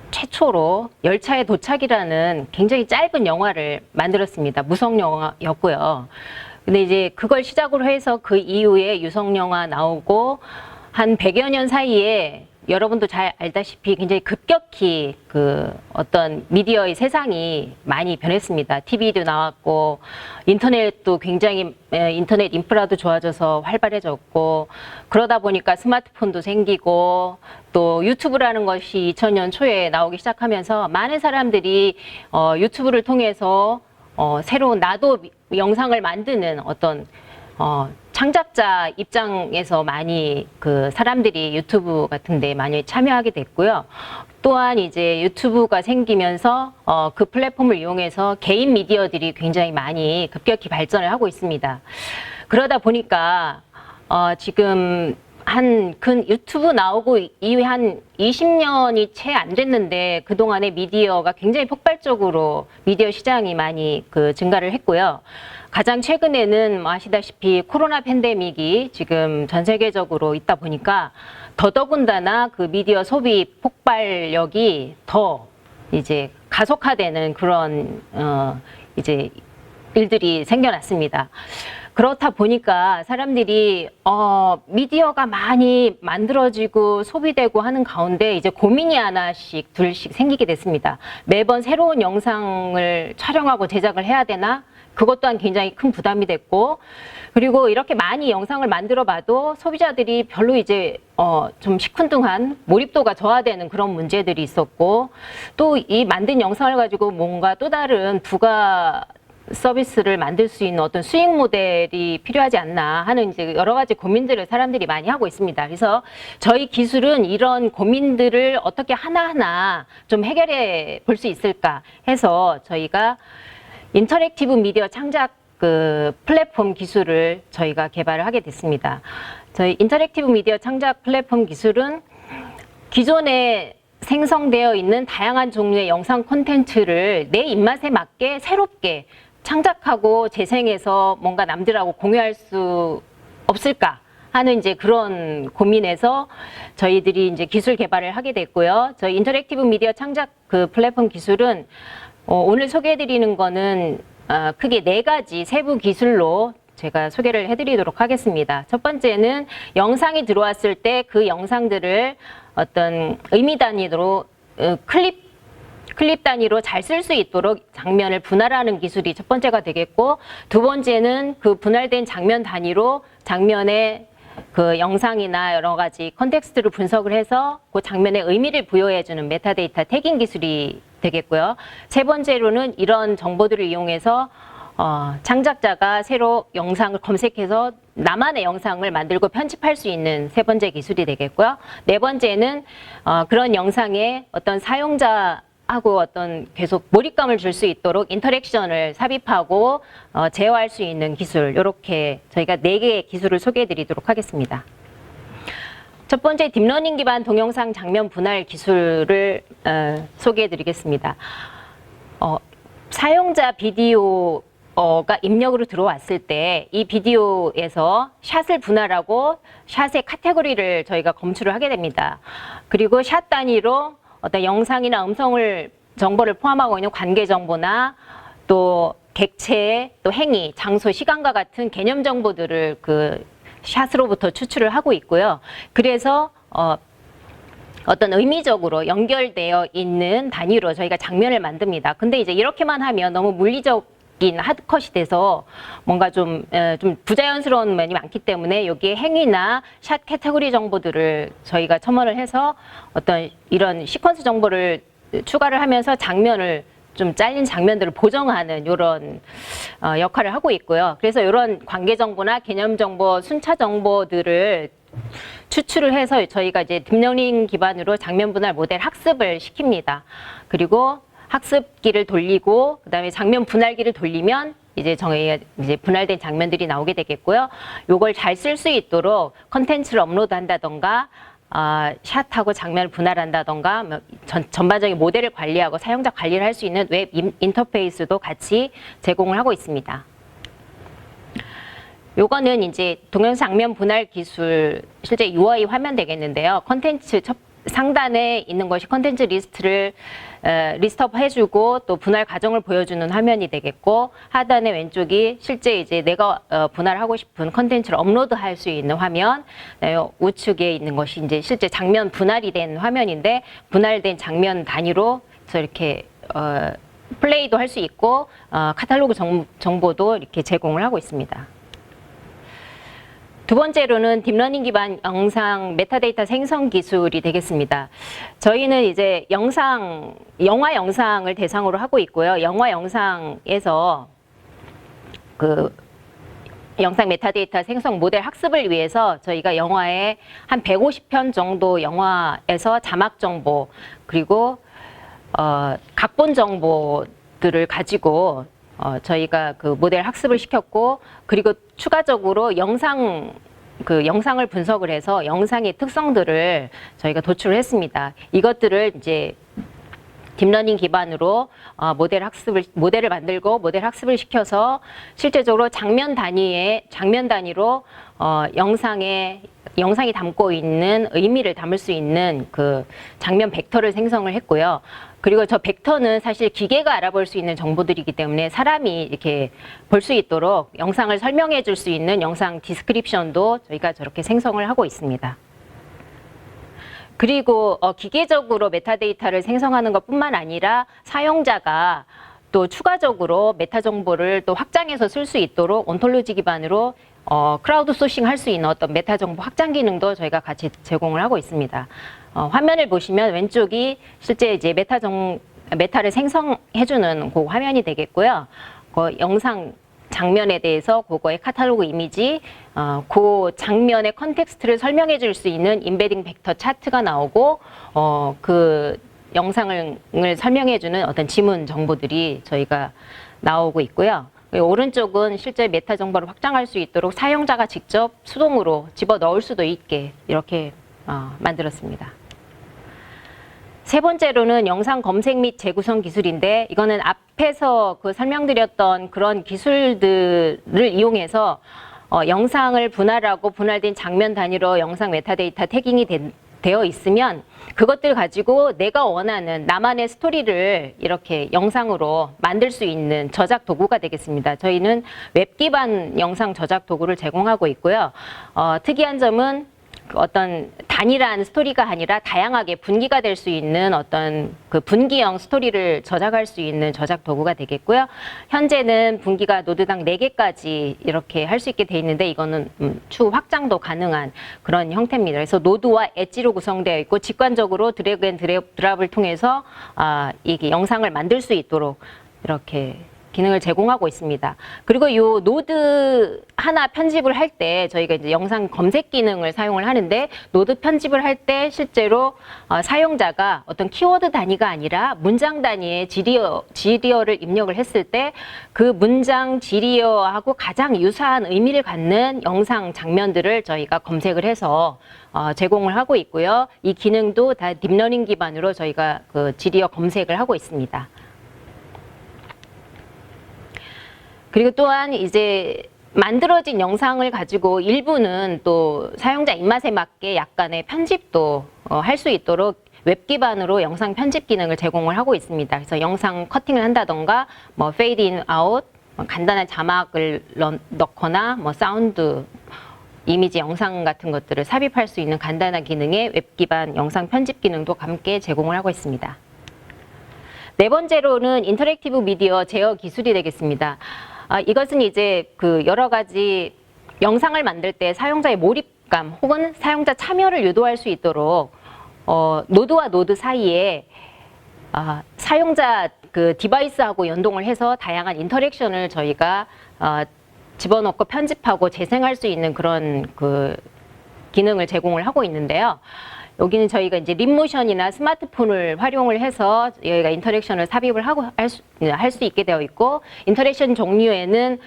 최초로 열차의 도착이라는 굉장히 짧은 영화를 만들었습니다. 무성 영화였고요. 근데 이제 그걸 시작으로 해서 그 이후에 유성 영화 나오고 한 100여 년 사이에 여러분도 잘 알다시피 굉장히 급격히 어떤 미디어의 세상이 많이 변했습니다. TV도 나왔고, 인터넷도 굉장히, 인터넷 인프라도 좋아져서 활발해졌고, 그러다 보니까 스마트폰도 생기고, 또 유튜브라는 것이 2000년 초에 나오기 시작하면서 많은 사람들이 유튜브를 통해서 새로운 나도 영상을 만드는 어떤 창작자 입장에서 많이 사람들이 유튜브 같은 데 많이 참여하게 됐고요. 또한 이제 유튜브가 생기면서 그 플랫폼을 이용해서 개인 미디어들이 굉장히 많이 급격히 발전을 하고 있습니다. 그러다 보니까 지금 유튜브 나오고 이후에 한 20년이 채 안 됐는데 그동안에 미디어가 굉장히 폭발적으로 미디어 시장이 많이 증가를 했고요. 가장 최근에는 아시다시피 코로나 팬데믹이 지금 전 세계적으로 있다 보니까 더더군다나 그 미디어 소비 폭발력이 더 이제 가속화되는 그런 이제 일들이 생겨났습니다. 그렇다 보니까 사람들이 미디어가 많이 만들어지고 소비되고 하는 가운데 이제 고민이 하나씩 둘씩 생기게 됐습니다. 매번 새로운 영상을 촬영하고 제작을 해야 되나? 그것 또한 굉장히 큰 부담이 됐고, 그리고 이렇게 많이 영상을 만들어 봐도 소비자들이 별로 이제 좀 시큰둥한 몰입도가 저하되는 그런 문제들이 있었고, 또 이 만든 영상을 가지고 뭔가 또 다른 부가 서비스를 만들 수 있는 어떤 수익 모델이 필요하지 않나 하는 이제 여러 가지 고민들을 사람들이 많이 하고 있습니다. 그래서 저희 기술은 이런 고민들을 어떻게 하나하나 좀 해결해 볼 수 있을까 해서 저희가 인터랙티브 미디어 창작 플랫폼 기술을 저희가 개발을 하게 됐습니다. 저희 인터랙티브 미디어 창작 플랫폼 기술은 기존에 생성되어 있는 다양한 종류의 영상 콘텐츠를 내 입맛에 맞게 새롭게 창작하고 재생해서 뭔가 남들하고 공유할 수 없을까 하는 이제 그런 고민에서 저희들이 이제 기술 개발을 하게 됐고요. 저희 인터랙티브 미디어 창작 플랫폼 기술은 오늘 소개해드리는 거는 크게 4가지 세부 기술로 제가 소개를 해드리도록 하겠습니다. 첫 번째는 영상이 들어왔을 때 그 영상들을 어떤 의미 단위로 클립 단위로 잘 쓸 수 있도록 장면을 분할하는 기술이 첫 번째가 되겠고, 두 번째는 그 분할된 장면 단위로 장면의 그 영상이나 여러 가지 컨텍스트를 분석을 해서 그 장면에 의미를 부여해주는 메타데이터 태깅 기술이 되겠고요. 세 번째로는 이런 정보들을 이용해서 창작자가 새로 영상을 검색해서 나만의 영상을 만들고 편집할 수 있는 세 번째 기술이 되겠고요. 네 번째는 그런 영상에 어떤 사용자하고 어떤 계속 몰입감을 줄 수 있도록 인터랙션을 삽입하고 제어할 수 있는 기술, 이렇게 저희가 4개의 기술을 소개해 드리도록 하겠습니다. 첫 번째 딥러닝 기반 동영상 장면 분할 기술을 소개해 드리겠습니다. 사용자 비디오가 입력으로 들어왔을 때 이 비디오에서 샷을 분할하고 샷의 카테고리를 저희가 검출을 하게 됩니다. 그리고 샷 단위로 어떤 영상이나 음성을 정보를 포함하고 있는 관계 정보나 또 객체의 또 행위, 장소, 시간과 같은 개념 정보들을 그 샷으로부터 추출을 하고 있고요. 그래서 어떤 의미적으로 연결되어 있는 단위로 저희가 장면을 만듭니다. 근데 이제 이렇게만 하면 너무 물리적인 하드컷이 돼서 뭔가 좀 부자연스러운 면이 많기 때문에 여기에 행위나 샷 카테고리 정보들을 저희가 첨언을 해서 어떤 이런 시퀀스 정보를 추가를 하면서 장면을 좀 잘린 장면들을 보정하는 이런 역할을 하고 있고요. 그래서 이런 관계 정보나 개념 정보, 순차 정보들을 추출을 해서 저희가 이제 딥러닝 기반으로 장면 분할 모델 학습을 시킵니다. 그리고 학습기를 돌리고 그다음에 장면 분할기를 돌리면 이제 저희가 이제 분할된 장면들이 나오게 되겠고요. 요걸 잘 쓸 수 있도록 컨텐츠를 업로드한다던가 샷하고 장면을 분할한다던가 전반적인 모델을 관리하고 사용자 관리를 할 수 있는 웹 인터페이스도 같이 제공을 하고 있습니다. 요거는 이제 동영상 장면 분할 기술 실제 UI 화면 되겠는데요. 컨텐츠 상단에 있는 것이 컨텐츠 리스트를 리스트업 해주고 또 분할 과정을 보여주는 화면이 되겠고, 하단의 왼쪽이 실제 이제 내가 분할하고 싶은 컨텐츠를 업로드할 수 있는 화면, 우측에 있는 것이 이제 실제 장면 분할이 된 화면인데, 분할된 장면 단위로 이렇게 플레이도 할 수 있고 카탈로그 정보도 이렇게 제공을 하고 있습니다. 두 번째로는 딥러닝 기반 영상 메타데이터 생성 기술이 되겠습니다. 저희는 이제 영화 영상을 대상으로 하고 있고요. 영화 영상에서 그 영상 메타데이터 생성 모델 학습을 위해서 저희가 영화의 한 150편 정도 영화에서 자막 정보 그리고 각본 정보들을 가지고 저희가 그 모델 학습을 시켰고, 그리고 추가적으로 영상을 분석을 해서 영상의 특성들을 저희가 도출을 했습니다. 이것들을 이제 딥러닝 기반으로 모델을 만들고 모델 학습을 시켜서 실제적으로 장면 단위로 영상이 담고 있는 의미를 담을 수 있는 그 장면 벡터를 생성을 했고요. 그리고 저 벡터는 사실 기계가 알아볼 수 있는 정보들이기 때문에 사람이 이렇게 볼 수 있도록 영상을 설명해 줄 수 있는 영상 디스크립션도 저희가 저렇게 생성을 하고 있습니다. 그리고 기계적으로 메타데이터를 생성하는 것뿐만 아니라 사용자가 또 추가적으로 메타 정보를 또 확장해서 쓸 수 있도록 온톨로지 기반으로 크라우드 소싱 할 수 있는 어떤 메타 정보 확장 기능도 저희가 같이 제공을 하고 있습니다. 화면을 보시면 왼쪽이 실제 이제 메타를 생성해주는 그 화면이 되겠고요. 그 영상 장면에 대해서 그거의 카탈로그 이미지, 그 장면의 컨텍스트를 설명해 줄 수 있는 임베딩 벡터 차트가 나오고, 그 영상을 설명해 주는 어떤 지문 정보들이 저희가 나오고 있고요. 오른쪽은 실제 메타 정보를 확장할 수 있도록 사용자가 직접 수동으로 집어 넣을 수도 있게 이렇게 만들었습니다. 세 번째로는 영상 검색 및 재구성 기술인데, 이거는 앞에서 그 설명드렸던 그런 기술들을 이용해서 영상을 분할하고 분할된 장면 단위로 영상 메타데이터 태깅이 되어 있으면 그것들 가지고 내가 원하는 나만의 스토리를 이렇게 영상으로 만들 수 있는 저작 도구가 되겠습니다. 저희는 웹 기반 영상 저작 도구를 제공하고 있고요. 특이한 점은 어떤 단일한 스토리가 아니라 다양하게 분기가 될 수 있는 어떤 그 분기형 스토리를 저작할 수 있는 저작 도구가 되겠고요. 현재는 분기가 노드당 4개까지 이렇게 할 수 있게 돼 있는데, 이거는 추후 확장도 가능한 그런 형태입니다. 그래서 노드와 엣지로 구성되어 있고 직관적으로 드래그 앤 드랍을 통해서 이게 영상을 만들 수 있도록 이렇게 기능을 제공하고 있습니다. 그리고 이 노드 하나 편집을 할 때 저희가 이제 영상 검색 기능을 사용을 하는데, 노드 편집을 할 때 실제로 사용자가 어떤 키워드 단위가 아니라 문장 단위의 지리어를 입력을 했을 때 그 문장 지리어하고 가장 유사한 의미를 갖는 영상 장면들을 저희가 검색을 해서 제공을 하고 있고요. 이 기능도 다 딥러닝 기반으로 저희가 그 지리어 검색을 하고 있습니다. 그리고 또한 이제 만들어진 영상을 가지고 일부는 또 사용자 입맛에 맞게 약간의 편집도 할 수 있도록 웹 기반으로 영상 편집 기능을 제공을 하고 있습니다. 그래서 영상 커팅을 한다던가, 뭐 페이드 인 아웃, 간단한 자막을 넣거나 뭐 사운드, 이미지, 영상 같은 것들을 삽입할 수 있는 간단한 기능의 웹 기반 영상 편집 기능도 함께 제공을 하고 있습니다. 네 번째로는 인터랙티브 미디어 제어 기술이 되겠습니다. 이것은 이제 그 여러 가지 영상을 만들 때 사용자의 몰입감 혹은 사용자 참여를 유도할 수 있도록 노드와 노드 사이에 사용자 그 디바이스하고 연동을 해서 다양한 인터랙션을 저희가 집어넣고 편집하고 재생할 수 있는 그런 그 기능을 제공을 하고 있는데요. 여기는 저희가 이제 립모션이나 스마트폰을 활용을 해서 여기가 인터랙션을 삽입을 하고 할 수 있게 되어 있고, 인터랙션 종류에는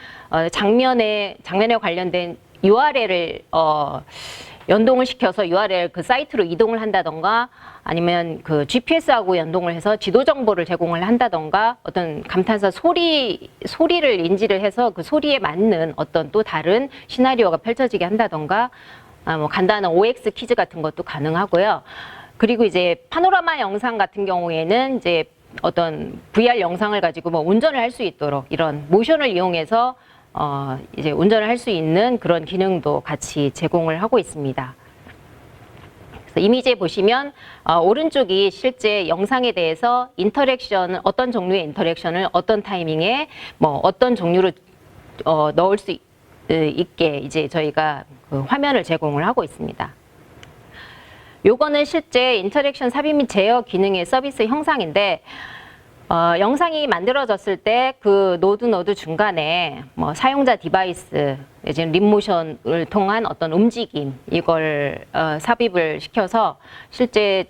장면에 관련된 URL을 연동을 시켜서 URL 그 사이트로 이동을 한다던가, 아니면 그 GPS하고 연동을 해서 지도 정보를 제공을 한다던가, 어떤 감탄사 소리를 인지를 해서 그 소리에 맞는 어떤 또 다른 시나리오가 펼쳐지게 한다던가, 뭐 간단한 OX 퀴즈 같은 것도 가능하고요. 그리고 이제 파노라마 영상 같은 경우에는 이제 어떤 VR 영상을 가지고 뭐 운전을 할 수 있도록 이런 모션을 이용해서 이제 운전을 할 수 있는 그런 기능도 같이 제공을 하고 있습니다. 그래서 이미지에 보시면 오른쪽이 실제 영상에 대해서 인터랙션을, 어떤 종류의 인터랙션을 어떤 타이밍에 뭐 어떤 종류로 넣을 수 있게 이제 저희가 그 화면을 제공을 하고 있습니다. 요거는 실제 인터랙션 삽입 및 제어 기능의 서비스 형상인데, 영상이 만들어졌을 때 그 노드 중간에 뭐 사용자 디바이스, 지금 립모션을 통한 어떤 움직임, 이걸 삽입을 시켜서 실제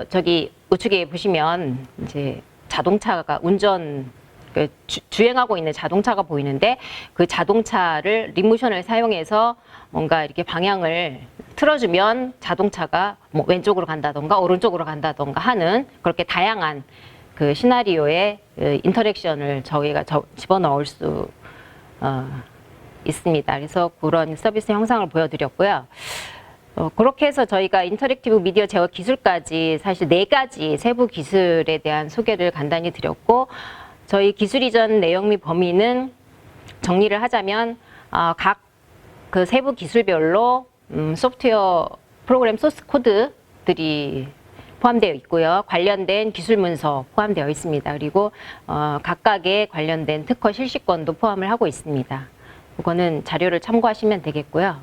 저기 우측에 보시면 이제 자동차가 주행하고 있는 자동차가 보이는데, 그 자동차를 립모션을 사용해서 뭔가 이렇게 방향을 틀어주면 자동차가 뭐 왼쪽으로 간다던가 오른쪽으로 간다던가 하는, 그렇게 다양한 그 시나리오의 인터랙션을 저희가 집어넣을 수 있습니다. 그래서 그런 서비스 형상을 보여드렸고요. 그렇게 해서 저희가 인터랙티브 미디어 제어 기술까지 사실 4가지 세부 기술에 대한 소개를 간단히 드렸고, 저희 기술 이전 내용 및 범위는 정리를 하자면 각 그 세부 기술별로 소프트웨어 프로그램 소스 코드들이 포함되어 있고요. 관련된 기술 문서 포함되어 있습니다. 그리고 각각의 관련된 특허 실시권도 포함을 하고 있습니다. 이거는 자료를 참고하시면 되겠고요.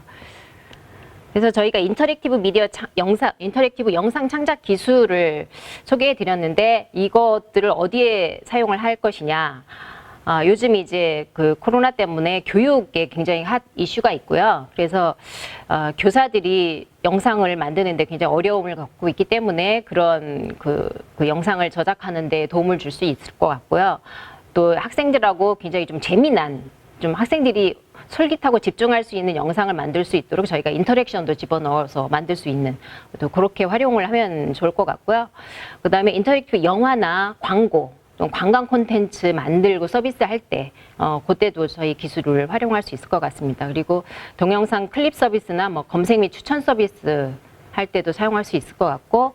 그래서 저희가 인터랙티브 미디어 인터랙티브 영상 창작 기술을 소개해 드렸는데, 이것들을 어디에 사용을 할 것이냐. 요즘 이제 그 코로나 때문에 교육에 굉장히 핫 이슈가 있고요. 그래서 교사들이 영상을 만드는데 굉장히 어려움을 겪고 있기 때문에 그런 그 영상을 저작하는 데 도움을 줄 수 있을 것 같고요. 또 학생들하고 굉장히 좀 재미난, 좀 학생들이 솔깃하고 집중할 수 있는 영상을 만들 수 있도록 저희가 인터랙션도 집어넣어서 만들 수 있는, 또 그렇게 활용을 하면 좋을 것 같고요. 그 다음에 인터랙티브 영화나 광고, 좀 관광 콘텐츠 만들고 서비스 할 때, 그때도 저희 기술을 활용할 수 있을 것 같습니다. 그리고 동영상 클립 서비스나 뭐 검색 및 추천 서비스 할 때도 사용할 수 있을 것 같고,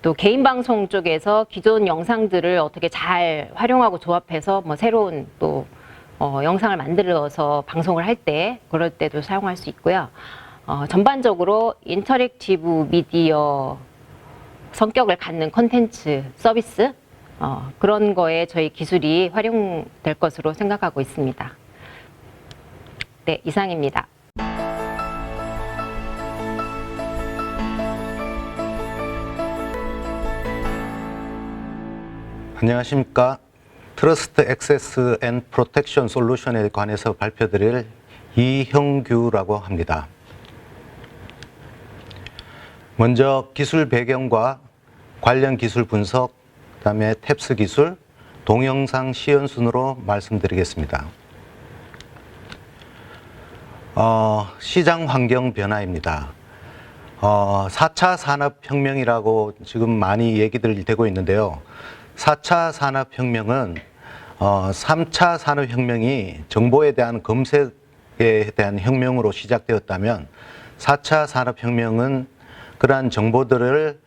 또 개인 방송 쪽에서 기존 영상들을 어떻게 잘 활용하고 조합해서 뭐 새로운 또 영상을 만들어서 방송을 할 때, 그럴 때도 사용할 수 있고요. 전반적으로 인터랙티브 미디어 성격을 갖는 콘텐츠 서비스, 그런 거에 저희 기술이 활용될 것으로 생각하고 있습니다. 네, 이상입니다. 안녕하십니까. 트러스트 액세스 앤 프로텍션 솔루션에 관해서 발표드릴 이형규라고 합니다. 먼저 기술 배경과 관련 기술 분석, 그다음에 탭스 기술, 동영상 시연 순으로 말씀드리겠습니다. 시장 환경 변화입니다. 4차 산업혁명이라고 지금 많이 얘기들 되고 있는데요. 4차 산업혁명은 3차 산업혁명이 정보에 대한 검색에 대한 혁명으로 시작되었다면, 4차 산업혁명은 그러한 정보들을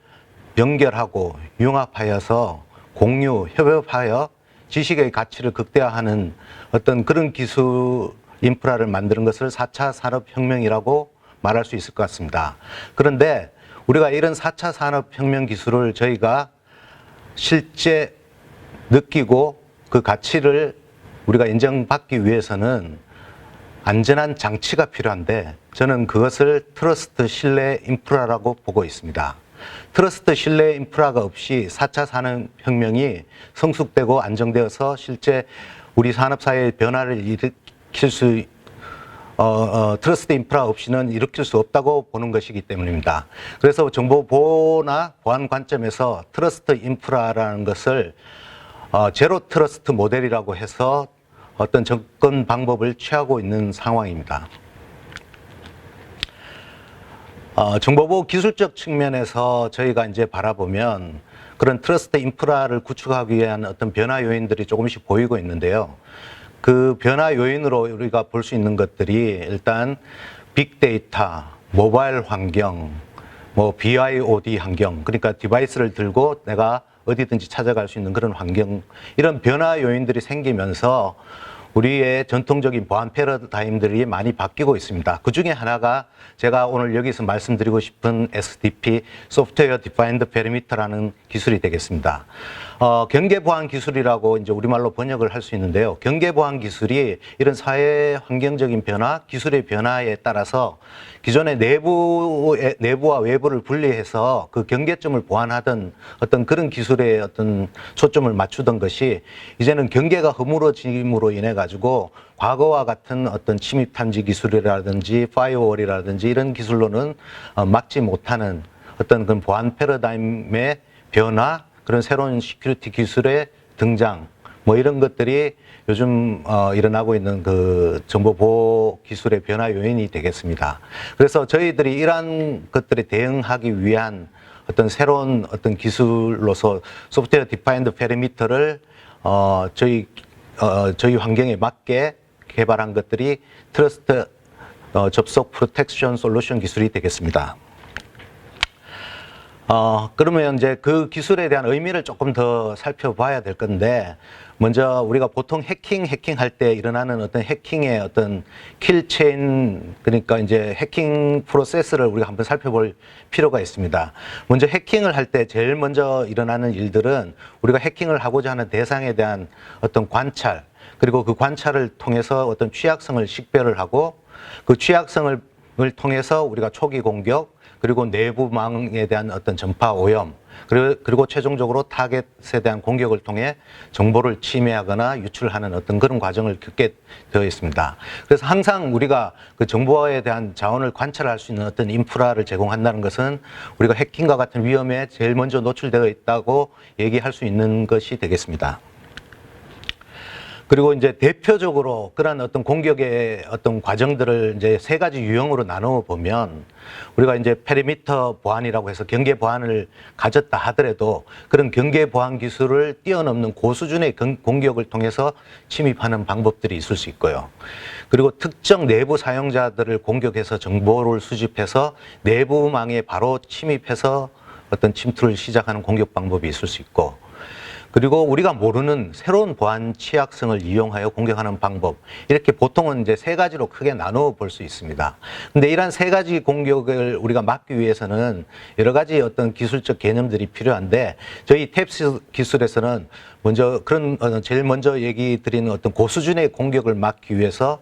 연결하고 융합하여서 공유, 협업하여 지식의 가치를 극대화하는 어떤 그런 기술 인프라를 만드는 것을 4차 산업혁명이라고 말할 수 있을 것 같습니다. 그런데 우리가 이런 4차 산업혁명 기술을 저희가 실제 느끼고 그 가치를 우리가 인정받기 위해서는 안전한 장치가 필요한데 저는 그것을 트러스트 신뢰 인프라라고 보고 있습니다. 트러스트 신뢰 인프라가 없이 4차 산업혁명이 성숙되고 안정되어서 실제 우리 산업사회의 변화를 일으킬 수 트러스트 인프라 없이는 일으킬 수 없다고 보는 것이기 때문입니다. 그래서 정보 보호나 보안 관점에서 트러스트 인프라라는 것을 제로 트러스트 모델이라고 해서 어떤 접근 방법을 취하고 있는 상황입니다. 정보보호 기술적 측면에서 저희가 이제 바라보면 그런 트러스트 인프라를 구축하기 위한 어떤 변화 요인들이 조금씩 보이고 있는데요. 그 변화 요인으로 우리가 볼 수 있는 것들이 일단 빅데이터, 모바일 환경, 뭐 BIOD 환경, 그러니까 디바이스를 들고 내가 어디든지 찾아갈 수 있는 그런 환경, 이런 변화 요인들이 생기면서 우리의 전통적인 보안 패러다임들이 많이 바뀌고 있습니다. 그 중에 하나가 제가 오늘 여기서 말씀드리고 싶은 SDP, 소프트웨어 디파인드 페리미터라는 기술이 되겠습니다. 경계 보안 기술이라고 이제 우리말로 번역을 할 수 있는데요. 경계 보안 기술이 이런 사회 환경적인 변화, 기술의 변화에 따라서 기존의 내부와 외부를 분리해서 그 경계점을 보완하던 어떤 그런 기술의 어떤 초점을 맞추던 것이 이제는 경계가 허물어짐으로 인해 가지고 과거와 같은 어떤 침입 탐지 기술이라든지 파이어월이라든지 이런 기술로는 막지 못하는 어떤 그런 보안 패러다임의 변화, 그런 새로운 시큐리티 기술의 등장, 뭐 이런 것들이 요즘 일어나고 있는 그 정보 보호 기술의 변화 요인이 되겠습니다. 그래서 저희들이 이러한 것들에 대응하기 위한 어떤 새로운 어떤 기술로서 소프트웨어 디파인드 페리미터를 저희 환경에 맞게 개발한 것들이 트러스트 접속 프로텍션 솔루션 기술이 되겠습니다. 그러면 이제 그 기술에 대한 의미를 조금 더 살펴봐야 될 건데, 먼저 우리가 보통 해킹할 때 일어나는 어떤 해킹의 어떤 킬체인, 그러니까 이제 해킹 프로세스를 우리가 한번 살펴볼 필요가 있습니다. 먼저 해킹을 할 때 제일 먼저 일어나는 일들은 우리가 해킹을 하고자 하는 대상에 대한 어떤 관찰, 그리고 그 관찰을 통해서 어떤 취약성을 식별을 하고 그 취약성을 통해서 우리가 초기 공격, 그리고 내부망에 대한 어떤 전파 오염, 그리고 최종적으로 타겟에 대한 공격을 통해 정보를 침해하거나 유출하는 어떤 그런 과정을 겪게 되어 있습니다. 그래서 항상 우리가 그 정보에 대한 자원을 관찰할 수 있는 어떤 인프라를 제공한다는 것은 우리가 해킹과 같은 위험에 제일 먼저 노출되어 있다고 얘기할 수 있는 것이 되겠습니다. 그리고 이제 대표적으로 그런 어떤 공격의 어떤 과정들을 이제 세 가지 유형으로 나누어 보면, 우리가 이제 페리미터 보안이라고 해서 경계 보안을 가졌다 하더라도 그런 경계 보안 기술을 뛰어넘는 고수준의 공격을 통해서 침입하는 방법들이 있을 수 있고요. 그리고 특정 내부 사용자들을 공격해서 정보를 수집해서 내부망에 바로 침입해서 어떤 침투를 시작하는 공격 방법이 있을 수 있고, 그리고 우리가 모르는 새로운 보안 취약성을 이용하여 공격하는 방법, 이렇게 보통은 이제 세 가지로 크게 나누어 볼 수 있습니다. 근데 이러한 세 가지 공격을 우리가 막기 위해서는 여러 가지 어떤 기술적 개념들이 필요한데, 저희 탭스 기술에서는 먼저 제일 먼저 얘기 드리는 어떤 고수준의 공격을 막기 위해서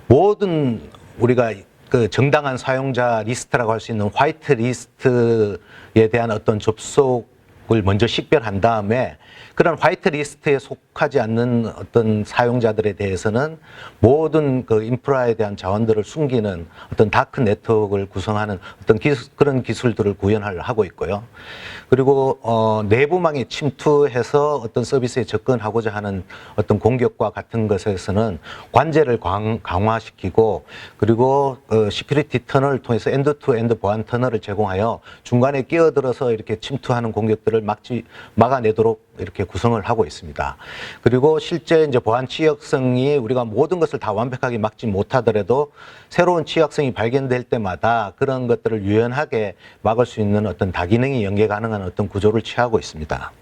모든 우리가 그 정당한 사용자 리스트라고 할 수 있는 화이트 리스트에 대한 어떤 접속을 먼저 식별한 다음에 그런 화이트 리스트에 속하지 않는 어떤 사용자들에 대해서는 모든 그 인프라에 대한 자원들을 숨기는 어떤 다크 네트워크를 구성하는 어떤 그런 기술들을 구현하고 있고요. 그리고 내부망에 침투해서 어떤 서비스에 접근하고자 하는 어떤 공격과 같은 것에서는 관제를 강화시키고, 그리고 시큐리티 터널을 통해서 엔드-투-엔드 보안 터널을 제공하여 중간에 끼어들어서 이렇게 침투하는 공격들을 막아내도록 이렇게 구성을 하고 있습니다. 그리고 실제 이제 보안 취약성이 우리가 모든 것을 다 완벽하게 막지 못하더라도 새로운 취약성이 발견될 때마다 그런 것들을 유연하게 막을 수 있는 어떤 다기능이 연계 가능한 어떤 구조를 취하고 있습니다.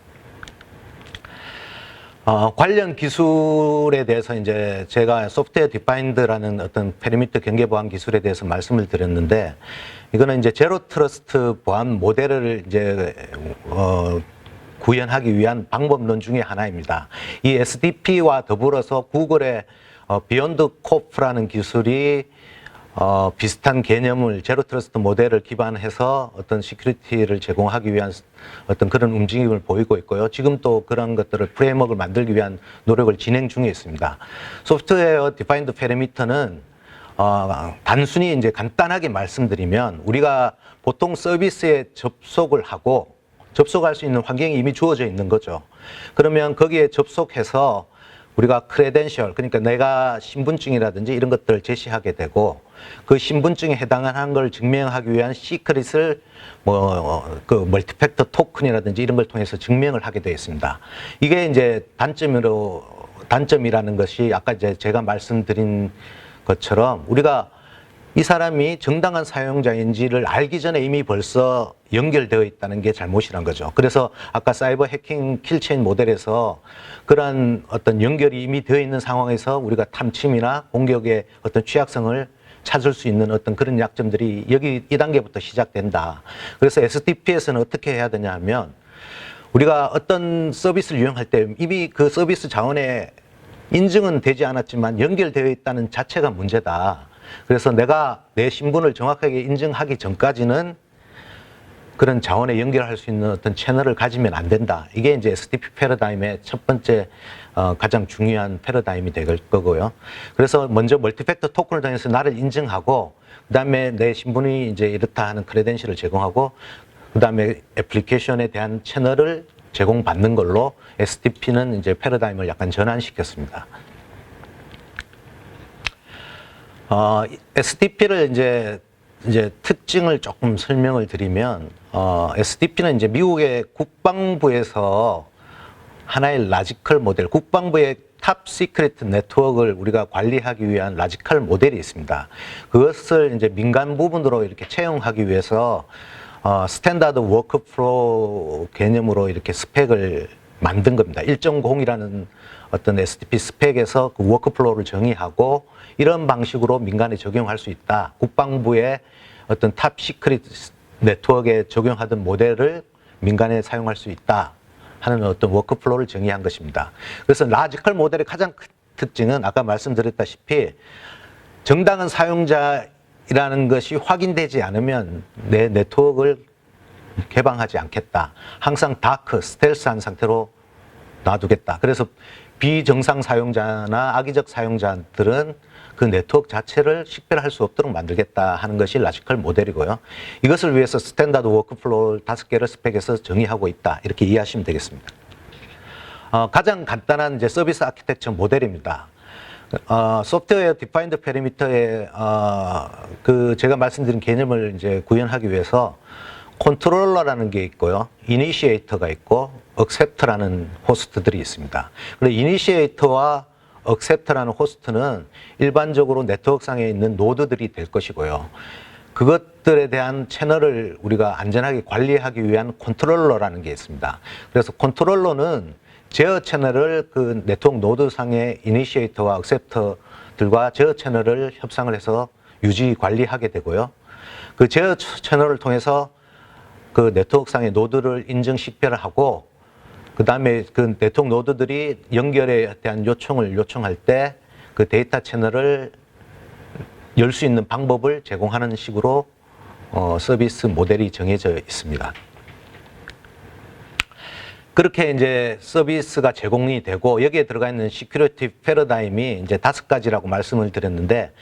관련 기술에 대해서 이제 제가 소프트웨어 디파인드라는 어떤 페리미터 경계 보안 기술에 대해서 말씀을 드렸는데, 이거는 이제 제로 트러스트 보안 모델을 이제 구현하기 위한 방법론 중에 하나입니다. 이 SDP와 더불어서 구글의 비욘드 코프라는 기술이 비슷한 개념을 제로 트러스트 모델을 기반해서 어떤 시큐리티를 제공하기 위한 어떤 그런 움직임을 보이고 있고요. 지금 또 그런 것들을 프레임워크를 만들기 위한 노력을 진행 중에 있습니다. 소프트웨어 디파인드 페리미터는 단순히 이제 간단하게 말씀드리면, 우리가 보통 서비스에 접속을 하고 접속할 수 있는 환경이 이미 주어져 있는 거죠. 그러면 거기에 접속해서 우리가 크레덴셜, 그러니까 내가 신분증이라든지 이런 것들을 제시하게 되고, 그 신분증에 해당하는 걸 증명하기 위한 시크릿을 그 멀티팩터 토큰이라든지 이런 걸 통해서 증명을 하게 되어 있습니다. 이게 이제 단점이라는 것이 아까 이제 제가 말씀드린 것처럼, 우리가 이 사람이 정당한 사용자인지를 알기 전에 이미 벌써 연결되어 있다는 게 잘못이란 거죠. 그래서 아까 사이버 해킹 킬체인 모델에서 그러한 어떤 연결이 이미 되어 있는 상황에서 우리가 탐침이나 공격의 어떤 취약성을 찾을 수 있는 어떤 그런 약점들이 여기 이 단계부터 시작된다. 그래서 SDP에서는 어떻게 해야 되냐 하면, 우리가 어떤 서비스를 이용할 때 이미 그 서비스 자원에 인증은 되지 않았지만 연결되어 있다는 자체가 문제다. 그래서 내가 내 신분을 정확하게 인증하기 전까지는 그런 자원에 연결할 수 있는 어떤 채널을 가지면 안 된다. 이게 이제 SDP 패러다임의 첫 번째 가장 중요한 패러다임이 될 거고요. 그래서 먼저 멀티팩터 토큰을 통해서 나를 인증하고, 그다음에 내 신분이 이제 이렇다 하는 크레덴셜을 제공하고, 그다음에 애플리케이션에 대한 채널을 제공받는 걸로 SDP는 이제 패러다임을 약간 전환시켰습니다. SDP를 이제 특징을 조금 설명을 드리면, SDP는 이제 미국의 국방부에서 하나의 라지컬 모델, 국방부의 탑 시크릿 네트워크를 우리가 관리하기 위한 라지컬 모델이 있습니다. 그것을 이제 민간 부분으로 이렇게 채용하기 위해서 스탠다드 워크플로우 개념으로 이렇게 스펙을 만든 겁니다. 1.0이라는 어떤 SDP 스펙에서 그 워크플로우를 정의하고, 이런 방식으로 민간에 적용할 수 있다. 국방부의 어떤 탑 시크릿 네트워크에 적용하던 모델을 민간에 사용할 수 있다 하는 어떤 워크플로우를 정의한 것입니다. 그래서 라지컬 모델의 가장 큰 특징은 아까 말씀드렸다시피, 정당한 사용자이라는 것이 확인되지 않으면 내 네트워크를 개방하지 않겠다. 항상 다크, 스텔스한 상태로 놔두겠다. 그래서 비정상 사용자나 악의적 사용자들은 그 네트워크 자체를 식별할 수 없도록 만들겠다 하는 것이 라지컬 모델이고요. 이것을 위해서 스탠다드 워크플로우 5개를 스펙에서 정의하고 있다. 이렇게 이해하시면 되겠습니다. 가장 간단한 이제 서비스 아키텍처 모델입니다. 소프트웨어 디파인드 페리미터의 그 제가 말씀드린 개념을 이제 구현하기 위해서 컨트롤러라는 게 있고요, 이니시에이터가 있고, 억셉터라는 호스트들이 있습니다. 그리고 이니시에이터와 억셉터라는 호스트는 일반적으로 네트워크상에 있는 노드들이 될 것이고요. 그것들에 대한 채널을 우리가 안전하게 관리하기 위한 컨트롤러라는 게 있습니다. 그래서 컨트롤러는 제어 채널을 그 네트워크 노드상의 이니시에이터와 억셉터들과 제어 채널을 협상을 해서 유지 관리하게 되고요. 그 제어 채널을 통해서 그 네트워크상의 노드를 인증 식별을 하고, 그 다음에 그 네트워크 노드들이 연결에 대한 요청을 요청할 때 그 데이터 채널을 열 수 있는 방법을 제공하는 식으로 서비스 모델이 정해져 있습니다. 그렇게 이제 서비스가 제공이 되고, 여기에 들어가 있는 시큐리티 패러다임이 이제 5가지라고 말씀을 드렸는데,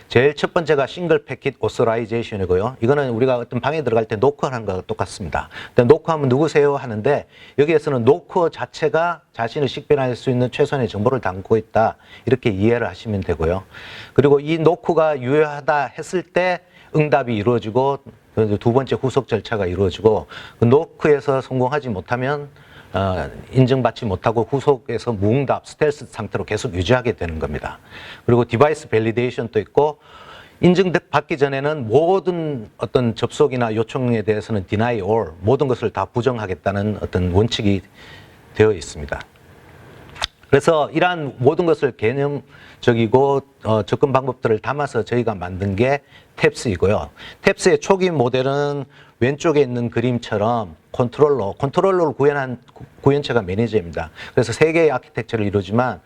제일 첫 번째가 싱글 패킷 오서라이제이션이고요. 이거는 우리가 어떤 방에 들어갈 때 노크하는 거와 똑같습니다. 노크하면 누구세요 하는데, 여기에서는 노크 자체가 자신을 식별할 수 있는 최소한의 정보를 담고 있다. 이렇게 이해를 하시면 되고요. 그리고 이 노크가 유효하다 했을 때 응답이 이루어지고, 두 번째 후속 절차가 이루어지고, 그 노크에서 성공하지 못하면 인증받지 못하고 후속에서 무응답, 스텔스 상태로 계속 유지하게 되는 겁니다. 그리고 디바이스 밸리데이션도 있고, 인증받기 전에는 모든 어떤 접속이나 요청에 대해서는 deny all, 모든 것을 다 부정하겠다는 어떤 원칙이 되어 있습니다. 그래서 이러한 모든 것을 개념적이고 접근 방법들을 담아서 저희가 만든 게 탭스이고요. 탭스의 초기 모델은 왼쪽에 있는 그림처럼 컨트롤러를 구현한 구현체가 매니저입니다. 그래서 세 개의 아키텍처를 이루지만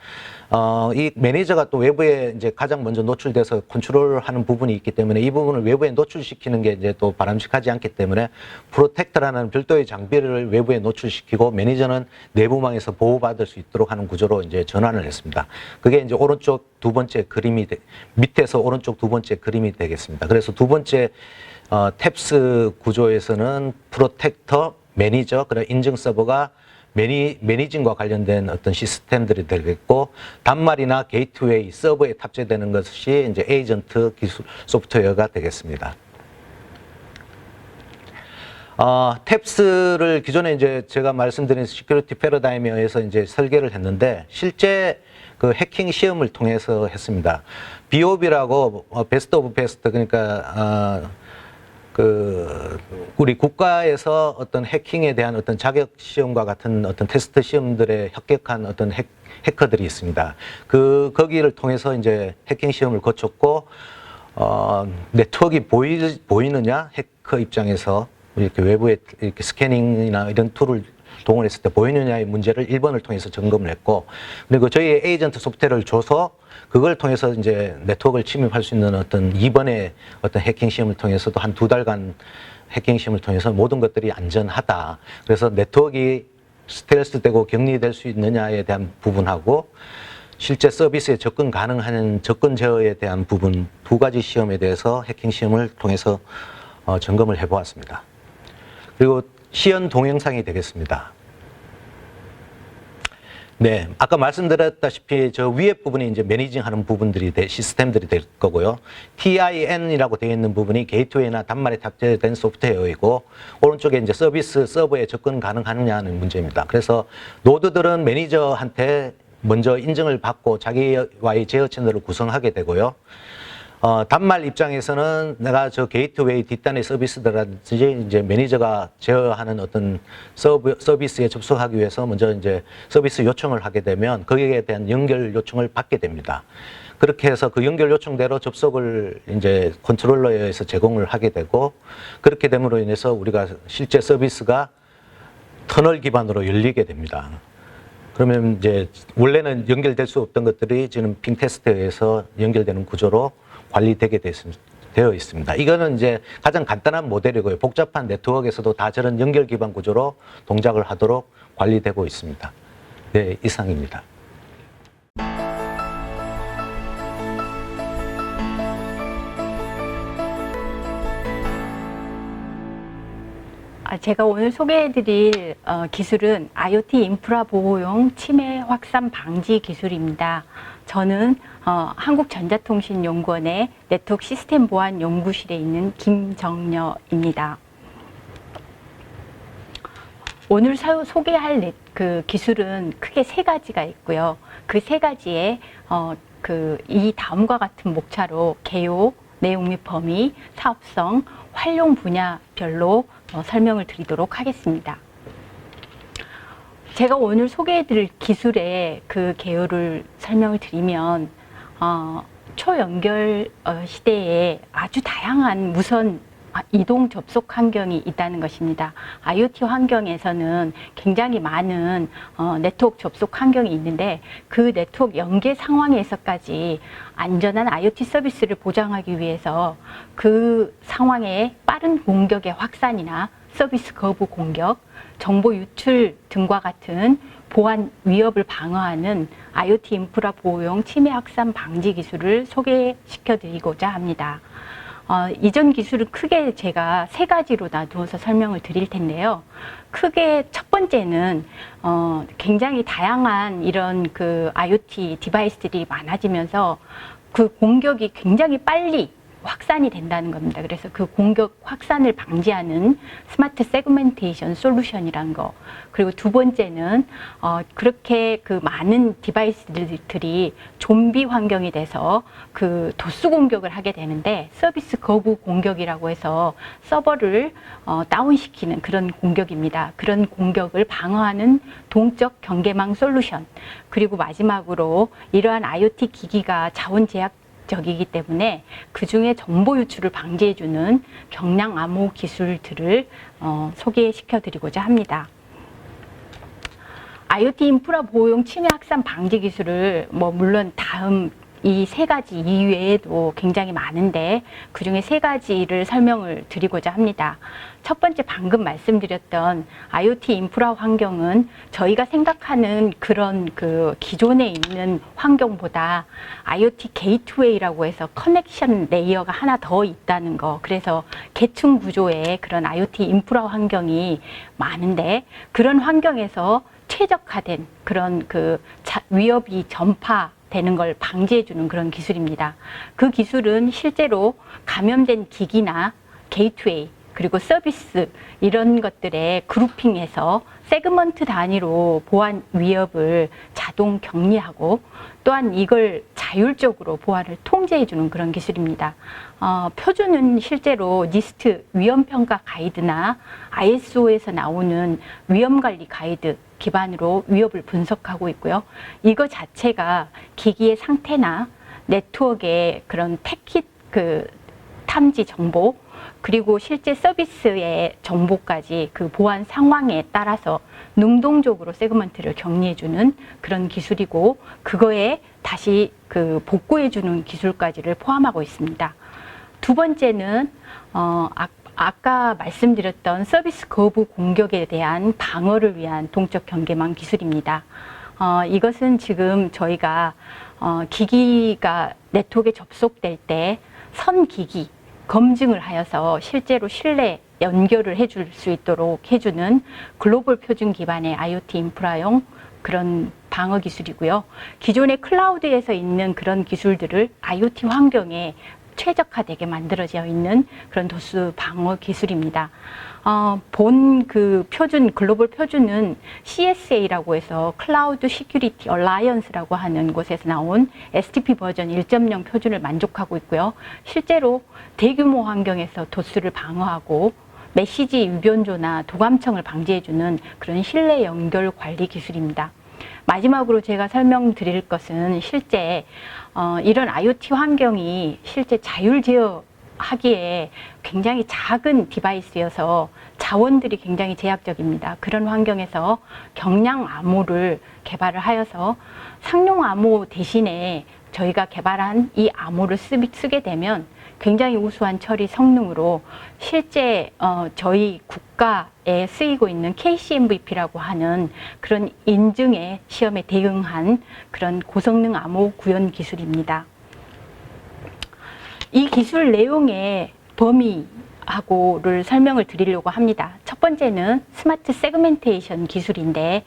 이 매니저가 또 외부에 이제 가장 먼저 노출돼서 컨트롤하는 부분이 있기 때문에 이 부분을 외부에 노출시키는 게 이제 또 바람직하지 않기 때문에 프로텍터라는 별도의 장비를 외부에 노출시키고 매니저는 내부망에서 보호받을 수 있도록 하는 구조로 이제 전환을 했습니다. 그게 이제 오른쪽 두 번째 그림이 밑에서 오른쪽 두 번째 그림이 되겠습니다. 그래서 두 번째 탭스 구조에서는 프로텍터, 매니저, 그리고 인증 서버가 매니징과 관련된 어떤 시스템들이 되겠고, 단말이나 게이트웨이, 서버에 탑재되는 것이 이제 에이전트 기술 소프트웨어가 되겠습니다. 탭스를 기존에 이제 제가 말씀드린 시큐리티 패러다임에 의해서 이제 설계를 했는데, 실제 그 해킹 시험을 통해서 했습니다. BOB라고 베스트 오브 베스트, 그러니까 우리 국가에서 어떤 해킹에 대한 어떤 자격 시험과 같은 어떤 테스트 시험들에 합격한 어떤 해커들이 있습니다. 거기를 통해서 이제 해킹 시험을 거쳤고, 네트워크가 보이느냐? 해커 입장에서 이렇게 외부에 이렇게 스캐닝이나 이런 툴을 동원했을 때 보이느냐의 문제를 1번을 통해서 점검을 했고, 그리고 저희의 에이전트 소프트웨어를 줘서 그걸 통해서 이제 네트워크를 침입할 수 있는 어떤 2번의 어떤 해킹 시험을 통해서도 한 2달간 해킹 시험을 통해서 모든 것들이 안전하다. 그래서 네트워크가 스텔스되고 격리될 수 있느냐에 대한 부분하고 실제 서비스에 접근 가능한 접근 제어에 대한 부분 두 가지 시험에 대해서 해킹 시험을 통해서 점검을 해보았습니다. 그리고 시연 동영상이 되겠습니다. 네, 아까 말씀드렸다시피 저 위에 부분이 이제 매니징하는 부분들이 시스템들이 될 거고요. TIN이라고 되어 있는 부분이 게이트웨이나 단말에 탑재된 소프트웨어이고, 오른쪽에 이제 서비스 서버에 접근 가능하느냐는 문제입니다. 그래서 노드들은 매니저한테 먼저 인증을 받고 자기와의 제어 채널을 구성하게 되고요. 단말 입장에서는 내가 저 게이트웨이 뒷단의 서비스들라든지 이제 매니저가 제어하는 어떤 서비스에 접속하기 위해서 먼저 이제 서비스 요청을 하게 되면 거기에 대한 연결 요청을 받게 됩니다. 그렇게 해서 그 연결 요청대로 접속을 이제 컨트롤러에 의해서 제공을 하게 되고, 그렇게 됨으로 인해서 우리가 실제 서비스가 터널 기반으로 열리게 됩니다. 그러면 이제 원래는 연결될 수 없던 것들이 지금 핑 테스트에 의해서 연결되는 구조로 관리되게 되어 있습니다. 이거는 이제 가장 간단한 모델이고요. 복잡한 네트워크에서도 다 저런 연결 기반 구조로 동작을 하도록 관리되고 있습니다. 네, 이상입니다. 제가 오늘 소개해드릴 기술은 IoT 인프라 보호용 침해 확산 방지 기술입니다. 저는 한국전자통신연구원의 네트워크 시스템 보안 연구실에 있는 김정여입니다. 오늘 소개할 그 기술은 크게 세 가지가 있고요. 그 세 가지에 이 다음과 같은 목차로 개요, 내용 및 범위, 사업성, 활용 분야별로 설명을 드리도록 하겠습니다. 제가 오늘 소개해드릴 기술의 그 개요를 설명을 드리면 초연결 시대에 아주 다양한 무선 이동 접속 환경이 있다는 것입니다. IoT 환경에서는 굉장히 많은 네트워크 접속 환경이 있는데, 그 네트워크 연계 상황에서까지 안전한 IoT 서비스를 보장하기 위해서 그 상황에 빠른 공격의 확산이나 서비스 거부 공격, 정보 유출 등과 같은 보안 위협을 방어하는 IoT 인프라 보호용 침해 확산 방지 기술을 소개시켜 드리고자 합니다. 이전 기술은 크게 제가 세 가지로 나누어서 설명을 드릴 텐데요. 크게 첫 번째는 굉장히 다양한 이런 그 IoT 디바이스들이 많아지면서 그 공격이 굉장히 빨리 확산이 된다는 겁니다. 그래서 그 공격 확산을 방지하는 스마트 세그멘테이션 솔루션이란 거. 그리고 두 번째는 그렇게 그 많은 디바이스들이 좀비 환경이 돼서 그 도수 공격을 하게 되는데 서비스 거부 공격이라고 해서 서버를 다운시키는 그런 공격입니다. 그런 공격을 방어하는 동적 경계망 솔루션. 그리고 마지막으로 이러한 IoT 기기가 자원 제약적이기 때문에 그 중에 정보 유출을 방지해주는 경량 암호 기술들을 소개시켜 드리고자 합니다. IoT 인프라 보호용 침해 확산 방지 기술을 물론 다음 이 세 가지 이외에도 굉장히 많은데 그 중에 세 가지를 설명을 드리고자 합니다. 첫 번째 방금 말씀드렸던 IoT 인프라 환경은 저희가 생각하는 그런 그 기존에 있는 환경보다 IoT 게이트웨이라고 해서 커넥션 레이어가 하나 더 있다는 거. 그래서 계층 구조의 그런 IoT 인프라 환경이 많은데 그런 환경에서 최적화된 그런 그 위협이 전파되는 걸 방지해주는 그런 기술입니다. 그 기술은 실제로 감염된 기기나 게이트웨이 그리고 서비스 이런 것들의 그룹핑해서 세그먼트 단위로 보안 위협을 자동 격리하고 또한 이걸 자율적으로 보안을 통제해주는 그런 기술입니다. 표준은 실제로 니스트 위험평가 가이드나 ISO에서 나오는 위험관리 가이드 기반으로 위협을 분석하고 있고요. 이거 자체가 기기의 상태나 네트워크의 그런 패킷 탐지 정보 그리고 실제 서비스의 정보까지 그 보안 상황에 따라서 능동적으로 세그먼트를 격리해주는 그런 기술이고 그거에 다시 그 복구해주는 기술까지를 포함하고 있습니다. 두 번째는 아까 말씀드렸던 서비스 거부 공격에 대한 방어를 위한 동적 경계망 기술입니다. 이것은 지금 저희가 기기가 네트워크에 접속될 때 선기기 검증을 하여서 실제로 신뢰 연결을 해줄 수 있도록 해주는 글로벌 표준 기반의 IoT 인프라용 그런 방어 기술이고요. 기존의 클라우드에서 있는 그런 기술들을 IoT 환경에 최적화되게 만들어져 있는 그런 도수 방어 기술입니다. 본 그 표준, 글로벌 표준은 CSA라고 해서 클라우드 시큐리티 얼라이언스라고 하는 곳에서 나온 SDP 버전 1.0 표준을 만족하고 있고요. 실제로 대규모 환경에서 도수를 방어하고 메시지 유변조나 도감청을 방지해주는 그런 신뢰 연결 관리 기술입니다. 마지막으로 제가 설명드릴 것은 실제 이런 IoT 환경이 실제 자율 제어하기에 굉장히 작은 디바이스여서 자원들이 굉장히 제약적입니다. 그런 환경에서 경량 암호를 개발을 하여서 상용 암호 대신에 저희가 개발한 이 암호를 쓰게 되면 굉장히 우수한 처리 성능으로 실제 저희 국가에 쓰이고 있는 KCMVP라고 하는 그런 인증의 시험에 대응한 그런 고성능 암호 구현 기술입니다. 이 기술 내용의 범위하고를 설명을 드리려고 합니다. 첫 번째는 스마트 세그멘테이션 기술인데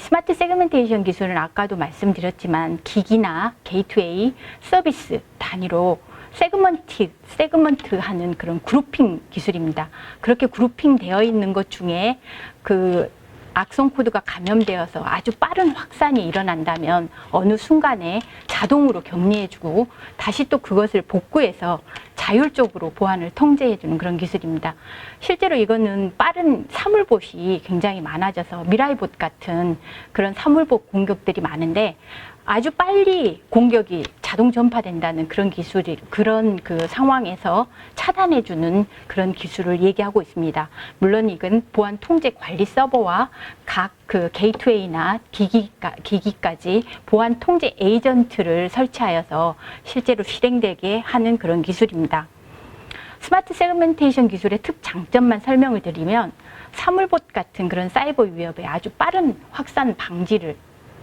스마트 세그멘테이션 기술은 아까도 말씀드렸지만 기기나 게이트웨이, 서비스 단위로 세그먼트 하는 그런 그룹핑 기술입니다. 그렇게 그룹핑 되어 있는 것 중에 그 악성 코드가 감염되어서 아주 빠른 확산이 일어난다면 어느 순간에 자동으로 격리해주고 다시 또 그것을 복구해서 자율적으로 보안을 통제해주는 그런 기술입니다. 실제로 이거는 빠른 사물봇이 굉장히 많아져서 미라이봇 같은 그런 사물봇 공격들이 많은데 아주 빨리 공격이 자동 전파된다는 그런 기술이 그런 그 상황에서 차단해주는 그런 기술을 얘기하고 있습니다. 물론 이건 보안 통제 관리 서버와 각 그 게이트웨이나 기기까지 보안 통제 에이전트를 설치하여서 실제로 실행되게 하는 그런 기술입니다. 스마트 세그멘테이션 기술의 특장점만 설명을 드리면 사물봇 같은 그런 사이버 위협의 아주 빠른 확산 방지를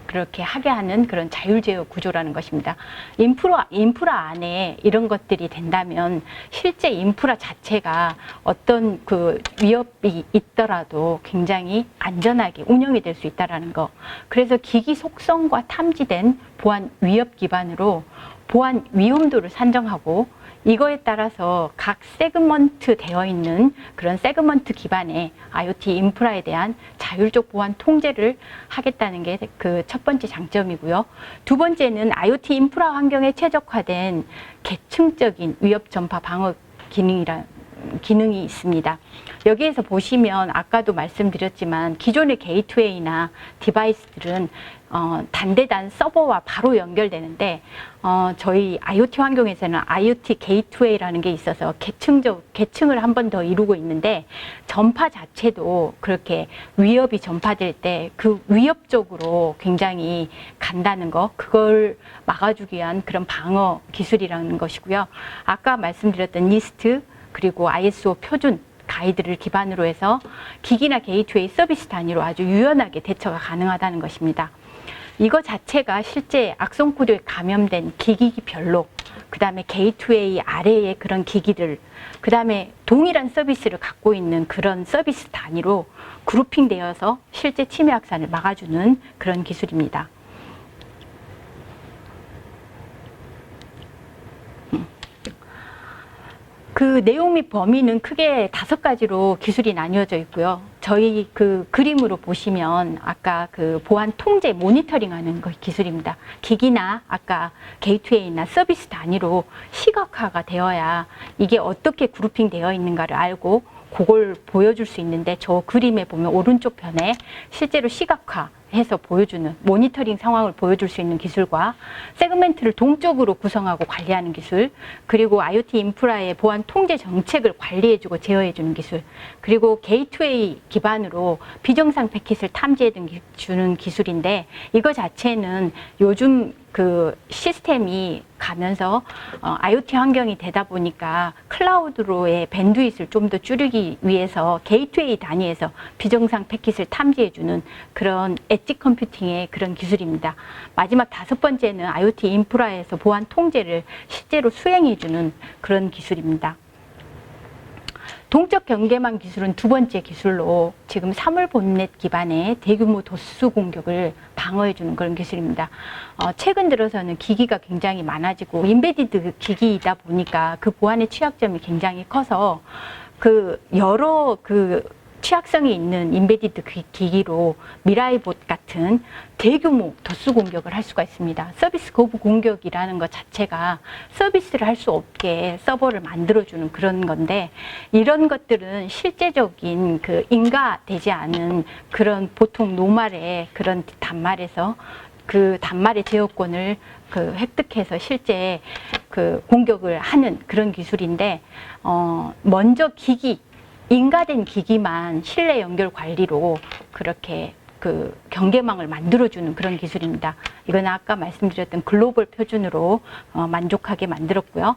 그렇게 하게 하는 그런 자율 제어 구조라는 것입니다. 인프라 안에 이런 것들이 된다면 실제 인프라 자체가 어떤 그 위협이 있더라도 굉장히 안전하게 운영이 될 수 있다라는 거. 그래서 기기 속성과 탐지된 보안 위협 기반으로 보안 위험도를 산정하고 이거에 따라서 각 세그먼트 되어 있는 그런 세그먼트 기반의 IoT 인프라에 대한 자율적 보안 통제를 하겠다는 게 그 첫 번째 장점이고요. 두 번째는 IoT 인프라 환경에 최적화된 계층적인 위협 전파 방어 기능이 있습니다. 여기에서 보시면 아까도 말씀드렸지만 기존의 게이트웨이나 디바이스들은 단대단 서버와 바로 연결되는데 저희 IoT 환경에서는 IoT 게이트웨이라는 게 있어서 계층을 한 번 더 이루고 있는데 전파 자체도 그렇게 위협이 전파될 때 그 위협 쪽으로 굉장히 간다는 거, 그걸 막아주기 위한 그런 방어 기술이라는 것이고요. 아까 말씀드렸던 니스트 그리고 ISO 표준 가이드를 기반으로 해서 기기나 게이트웨이 서비스 단위로 아주 유연하게 대처가 가능하다는 것입니다. 이거 자체가 실제 악성 코드에 감염된 기기별로, 그 다음에 게이트웨이 아래의 그런 기기들, 그 다음에 동일한 서비스를 갖고 있는 그런 서비스 단위로 그룹핑되어서 실제 침해 확산을 막아주는 그런 기술입니다. 그 내용 및 범위는 크게 5가지로 기술이 나뉘어져 있고요. 저희 그 그림으로 보시면 아까 그 보안 통제 모니터링 하는 그 기술입니다. 기기나 아까 게이트웨이나 서비스 단위로 시각화가 되어야 이게 어떻게 그룹핑 되어 있는가를 알고 그걸 보여줄 수 있는데, 저 그림에 보면 오른쪽 편에 실제로 시각화해서 보여주는 모니터링 상황을 보여줄 수 있는 기술과 세그멘트를 동적으로 구성하고 관리하는 기술, 그리고 IoT 인프라의 보안 통제 정책을 관리해주고 제어해주는 기술, 그리고 게이트웨이 기반으로 비정상 패킷을 탐지해주는 기술인데, 이거 자체는 요즘 그 시스템이 가면서 IoT 환경이 되다 보니까 클라우드로의 밴드윗을 좀 더 줄이기 위해서 게이트웨이 단위에서 비정상 패킷을 탐지해주는 그런 엣지 컴퓨팅의 그런 기술입니다. 마지막 5번째는 IoT 인프라에서 보안 통제를 실제로 수행해주는 그런 기술입니다. 동적 경계망 기술은 두 번째 기술로 지금 사물 본넷 기반의 대규모 도수 공격을 방어해주는 그런 기술입니다. 최근 들어서는 기기가 굉장히 많아지고 인베디드 기기이다 보니까 그 보안의 취약점이 굉장히 커서 그 여러 그 취약성이 있는 인베디드 기기로 미라이봇 같은 대규모 도수 공격을 할 수가 있습니다. 서비스 거부 공격이라는 것 자체가 서비스를 할 수 없게 서버를 만들어주는 그런 건데, 이런 것들은 실제적인 그 인가되지 않은 그런 보통 노말의 그런 단말에서 그 단말의 제어권을 그 획득해서 실제 그 공격을 하는 그런 기술인데, 먼저 인가된 기기만 실내 연결 관리로 그렇게 그 경계망을 만들어주는 그런 기술입니다. 이건 아까 말씀드렸던 글로벌 표준으로 만족하게 만들었고요.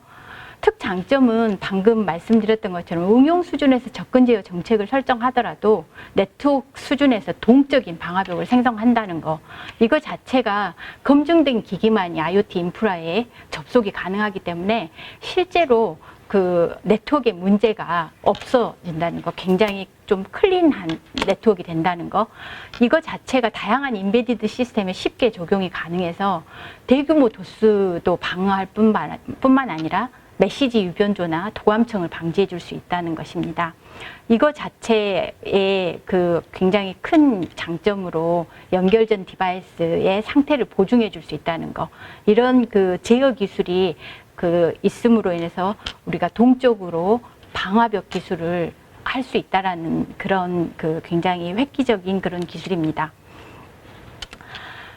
특장점은 방금 말씀드렸던 것처럼 응용 수준에서 접근 제어 정책을 설정하더라도 네트워크 수준에서 동적인 방화벽을 생성한다는 거, 이거 자체가 검증된 기기만이 IoT 인프라에 접속이 가능하기 때문에 실제로 그 네트워크의 문제가 없어진다는 거, 굉장히 좀 클린한 네트워크가 된다는 거, 이거 자체가 다양한 인베디드 시스템에 쉽게 적용이 가능해서 대규모 도수도 방어할 뿐만 아니라 메시지 유변조나 도감청을 방지해 줄 수 있다는 것입니다. 이거 자체의 그 굉장히 큰 장점으로 연결 전 디바이스의 상태를 보증해 줄 수 있다는 거, 이런 그 제어 기술이 그 있음으로 인해서 우리가 동적으로 방화벽 기술을 할 수 있다라는 그런 그 굉장히 획기적인 그런 기술입니다.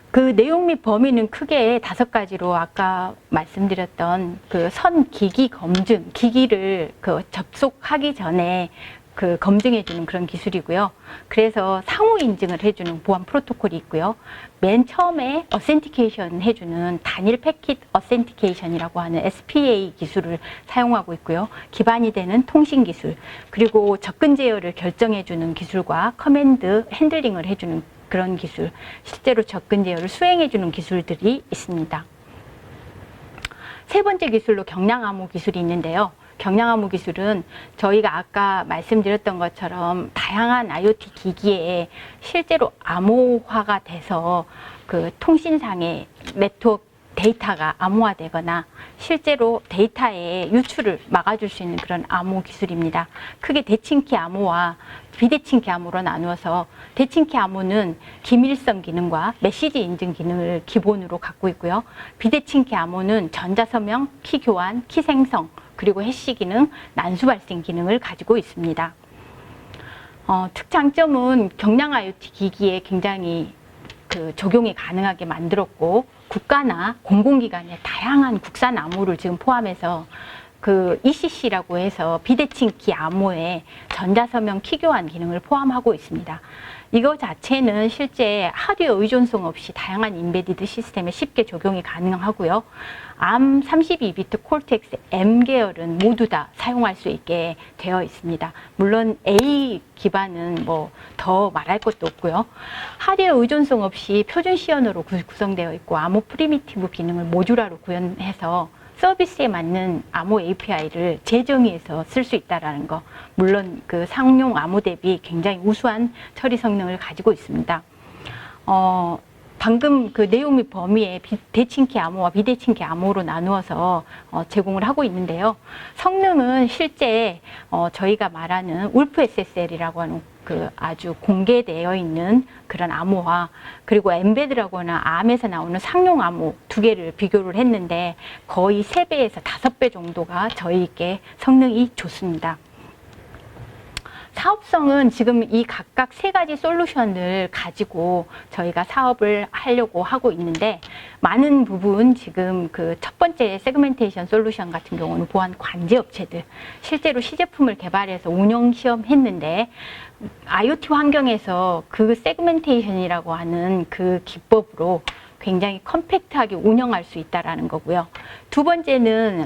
그 내용 및 범위는 크게 5가지로 아까 말씀드렸던 그 선 기기 검증, 기기를 그 접속하기 전에 그 검증해주는 그런 기술이고요. 그래서 상호 인증을 해주는 보안 프로토콜이 있고요. 맨 처음에 어센티케이션 해주는 단일 패킷 어센티케이션이라고 하는 SPA 기술을 사용하고 있고요. 기반이 되는 통신 기술, 그리고 접근 제어를 결정해주는 기술과 커맨드 핸들링을 해주는 그런 기술, 실제로 접근 제어를 수행해주는 기술들이 있습니다. 세 번째 기술로 경량 암호 기술이 있는데요. 경량 암호 기술은 저희가 아까 말씀드렸던 것처럼 다양한 IoT 기기에 실제로 암호화가 돼서 그 통신상의 네트워크 데이터가 암호화되거나 실제로 데이터의 유출을 막아줄 수 있는 그런 암호 기술입니다. 크게 대칭키 암호와 비대칭키 암호로 나누어서 대칭키 암호는 기밀성 기능과 메시지 인증 기능을 기본으로 갖고 있고요. 비대칭키 암호는 전자서명, 키 교환, 키 생성, 그리고 해시 기능, 난수 발생 기능을 가지고 있습니다. 특장점은 경량 IoT 기기에 굉장히 적용이 가능하게 만들었고, 국가나 공공기관의 다양한 국산 암호를 지금 포함해서 ECC라고 해서 비대칭키 암호에 전자서명 키 교환 기능을 포함하고 있습니다. 이거 자체는 실제 하드웨어 의존성 없이 다양한 인베디드 시스템에 쉽게 적용이 가능하고요. ARM 32비트 콜텍스 M 계열은 모두 다 사용할 수 있게 되어 있습니다. 물론 A 기반은 뭐 더 말할 것도 없고요. 하드웨어 의존성 없이 표준 시연으로 구성되어 있고 암호 프리미티브 기능을 모듈화로 구현해서 서비스에 맞는 암호 API를 재정의해서 쓸 수 있다는 거. 물론 그 상용 암호 대비 굉장히 우수한 처리 성능을 가지고 있습니다. 방금 그 내용 및 범위에 대칭키 암호와 비대칭키 암호로 나누어서 제공을 하고 있는데요. 성능은 실제 저희가 말하는 울프 SSL이라고 하는 그 아주 공개되어 있는 그런 암호화, 그리고 엠베드라고 하는 암에서 나오는 상용 암호 두 개를 비교를 했는데 거의 3배에서 5배 정도가 저희께 성능이 좋습니다. 사업성은 지금 이 각각 3가지 솔루션을 가지고 저희가 사업을 하려고 하고 있는데, 많은 부분 지금 그 첫 번째 세그멘테이션 솔루션 같은 경우는 보안 관제 업체들 실제로 시제품을 개발해서 운영 시험했는데 IoT 환경에서 그 세그멘테이션이라고 하는 그 기법으로 굉장히 컴팩트하게 운영할 수 있다라는 거고요. 두 번째는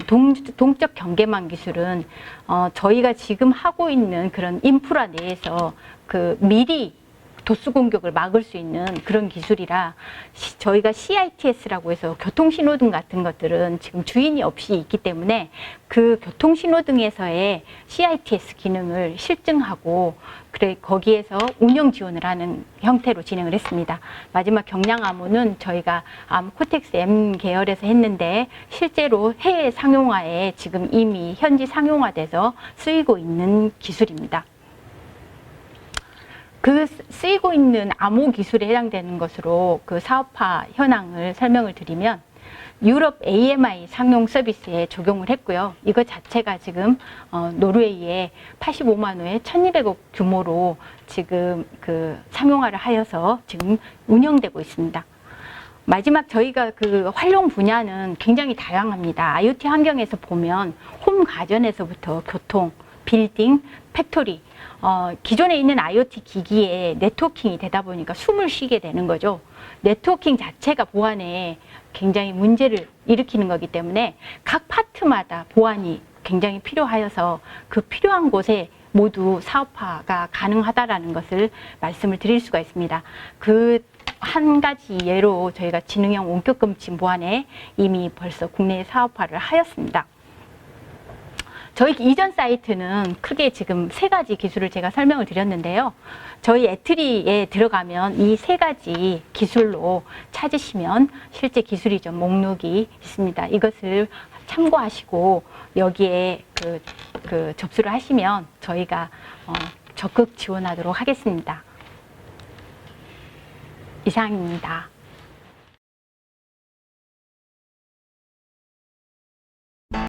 동적 경계망 기술은 저희가 지금 하고 있는 그런 인프라 내에서 그 미리 도수 공격을 막을 수 있는 그런 기술이라 저희가 CITS라고 해서 교통신호등 같은 것들은 지금 주인이 없이 있기 때문에 그 교통신호등에서의 CITS 기능을 실증하고 거기에서 운영 지원을 하는 형태로 진행을 했습니다. 마지막 경량 암호는 저희가 코텍스 M 계열에서 했는데 실제로 해외 상용화에 지금 이미 현지 상용화돼서 쓰이고 있는 기술입니다. 그 쓰이고 있는 암호 기술에 해당되는 것으로 그 사업화 현황을 설명을 드리면, 유럽 AMI 상용 서비스에 적용을 했고요. 이거 자체가 지금 노르웨이에 85만 호에 1,200억 규모로 지금 그 상용화를 하여서 지금 운영되고 있습니다. 마지막 저희가 그 활용 분야는 굉장히 다양합니다. IoT 환경에서 보면 홈 가전에서부터 교통, 빌딩, 팩토리, 기존에 있는 IoT 기기에 네트워킹이 되다 보니까 숨을 쉬게 되는 거죠. 네트워킹 자체가 보안에 굉장히 문제를 일으키는 거기 때문에 각 파트마다 보안이 굉장히 필요하여서 그 필요한 곳에 모두 사업화가 가능하다라는 것을 말씀을 드릴 수가 있습니다. 그 한 가지 예로 저희가 지능형 원격 검침 보안에 이미 벌써 국내에 사업화를 하였습니다. 저희 이전 사이트는 크게 지금 3가지 기술을 제가 설명을 드렸는데요. 저희 에트리에 들어가면 이 3가지 기술로 찾으시면 실제 기술이전 목록이 있습니다. 이것을 참고하시고 여기에 그 접수를 하시면 저희가 적극 지원하도록 하겠습니다. 이상입니다.